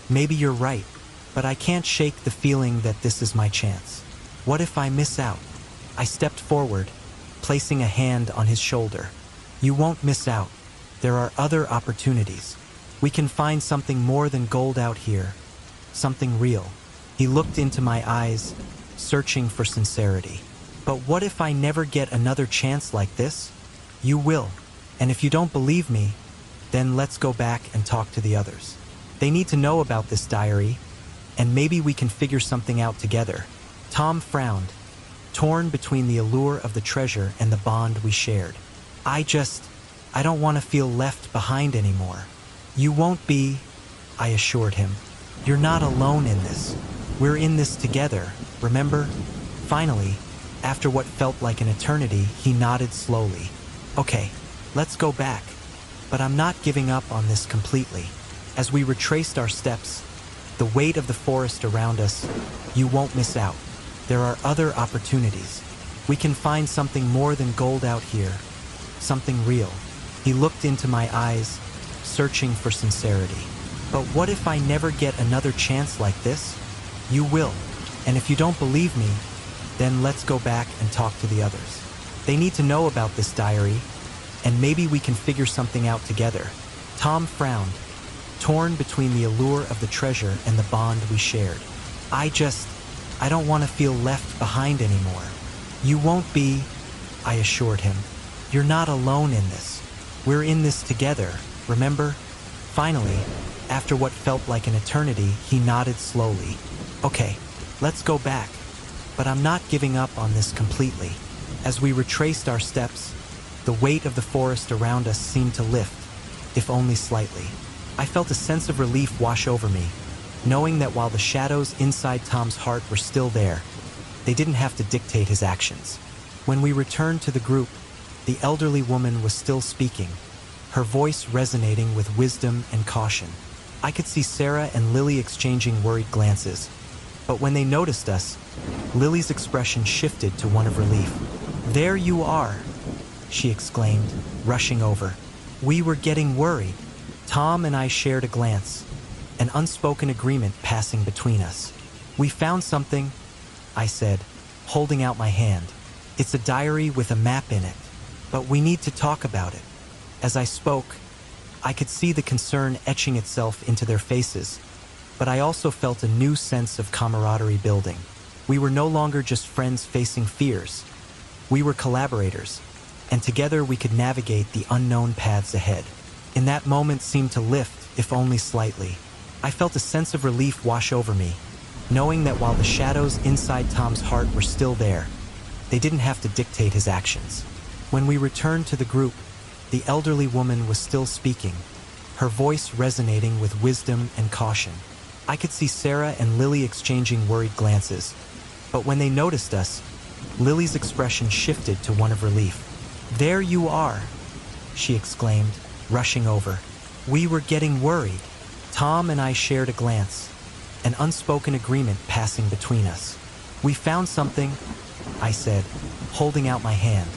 Maybe you're right, but I can't shake the feeling that this is my chance. What if I miss out? I stepped forward, placing a hand on his shoulder. You won't miss out. There are other opportunities. We can find something more than gold out here. Something real. He looked into my eyes, searching for sincerity. But what if I never get another chance like this? You will. And if you don't believe me, then let's go back and talk to the others. They need to know about this diary, and maybe we can figure something out together. Tom frowned, torn between the allure of the treasure and the bond we shared. I don't want to feel left behind anymore. You won't be, I assured him. You're not alone in this. We're in this together, remember? Finally, after what felt like an eternity, he nodded slowly. Okay, let's go back. But I'm not giving up on this completely. As we retraced our steps, the weight of the forest around us, you won't miss out. There are other opportunities. We can find something more than gold out here. Something real. He looked into my eyes, searching for sincerity. But what if I never get another chance like this? You will. And if you don't believe me, then let's go back and talk to the others. They need to know about this diary, and maybe we can figure something out together. Tom frowned, torn between the allure of the treasure and the bond we shared. I don't want to feel left behind anymore. You won't be, I assured him. You're not alone in this. We're in this together, remember? Finally, after what felt like an eternity, he nodded slowly. Okay, let's go back. But I'm not giving up on this completely. As we retraced our steps, the weight of the forest around us seemed to lift, if only slightly. I felt a sense of relief wash over me, knowing that while the shadows inside Tom's heart were still there, they didn't have to dictate his actions. When we returned to the group, the elderly woman was still speaking, her voice resonating with wisdom and caution. I could see Sarah and Lily exchanging worried glances, but when they noticed us, Lily's expression shifted to one of relief. "There you are," she exclaimed, rushing over. We were getting worried. Tom and I shared a glance, an unspoken agreement passing between us. "We found something," I said, holding out my hand. "It's a diary with a map in it, but we need to talk about it." As I spoke, I could see the concern etching itself into their faces, but I also felt a new sense of camaraderie building. We were no longer just friends facing fears. We were collaborators, and together we could navigate the unknown paths ahead. In that moment seemed to lift, if only slightly. I felt a sense of relief wash over me, knowing that while the shadows inside Tom's heart were still there, they didn't have to dictate his actions. When we returned to the group, the elderly woman was still speaking, her voice resonating with wisdom and caution. I could see Sarah and Lily exchanging worried glances, but when they noticed us, Lily's expression shifted to one of relief. "There you are," she exclaimed, rushing over. We were getting worried. Tom and I shared a glance, an unspoken agreement passing between us. "We found something," I said, holding out my hand.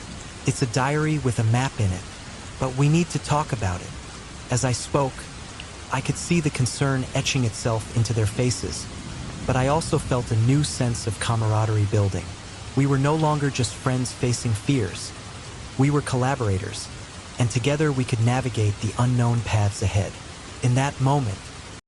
"It's a diary with a map in it, but we need to talk about it." As I spoke, I could see the concern etching itself into their faces, but I also felt a new sense of camaraderie building. We were no longer just friends facing fears. We were collaborators, and together we could navigate the unknown paths ahead. In that moment,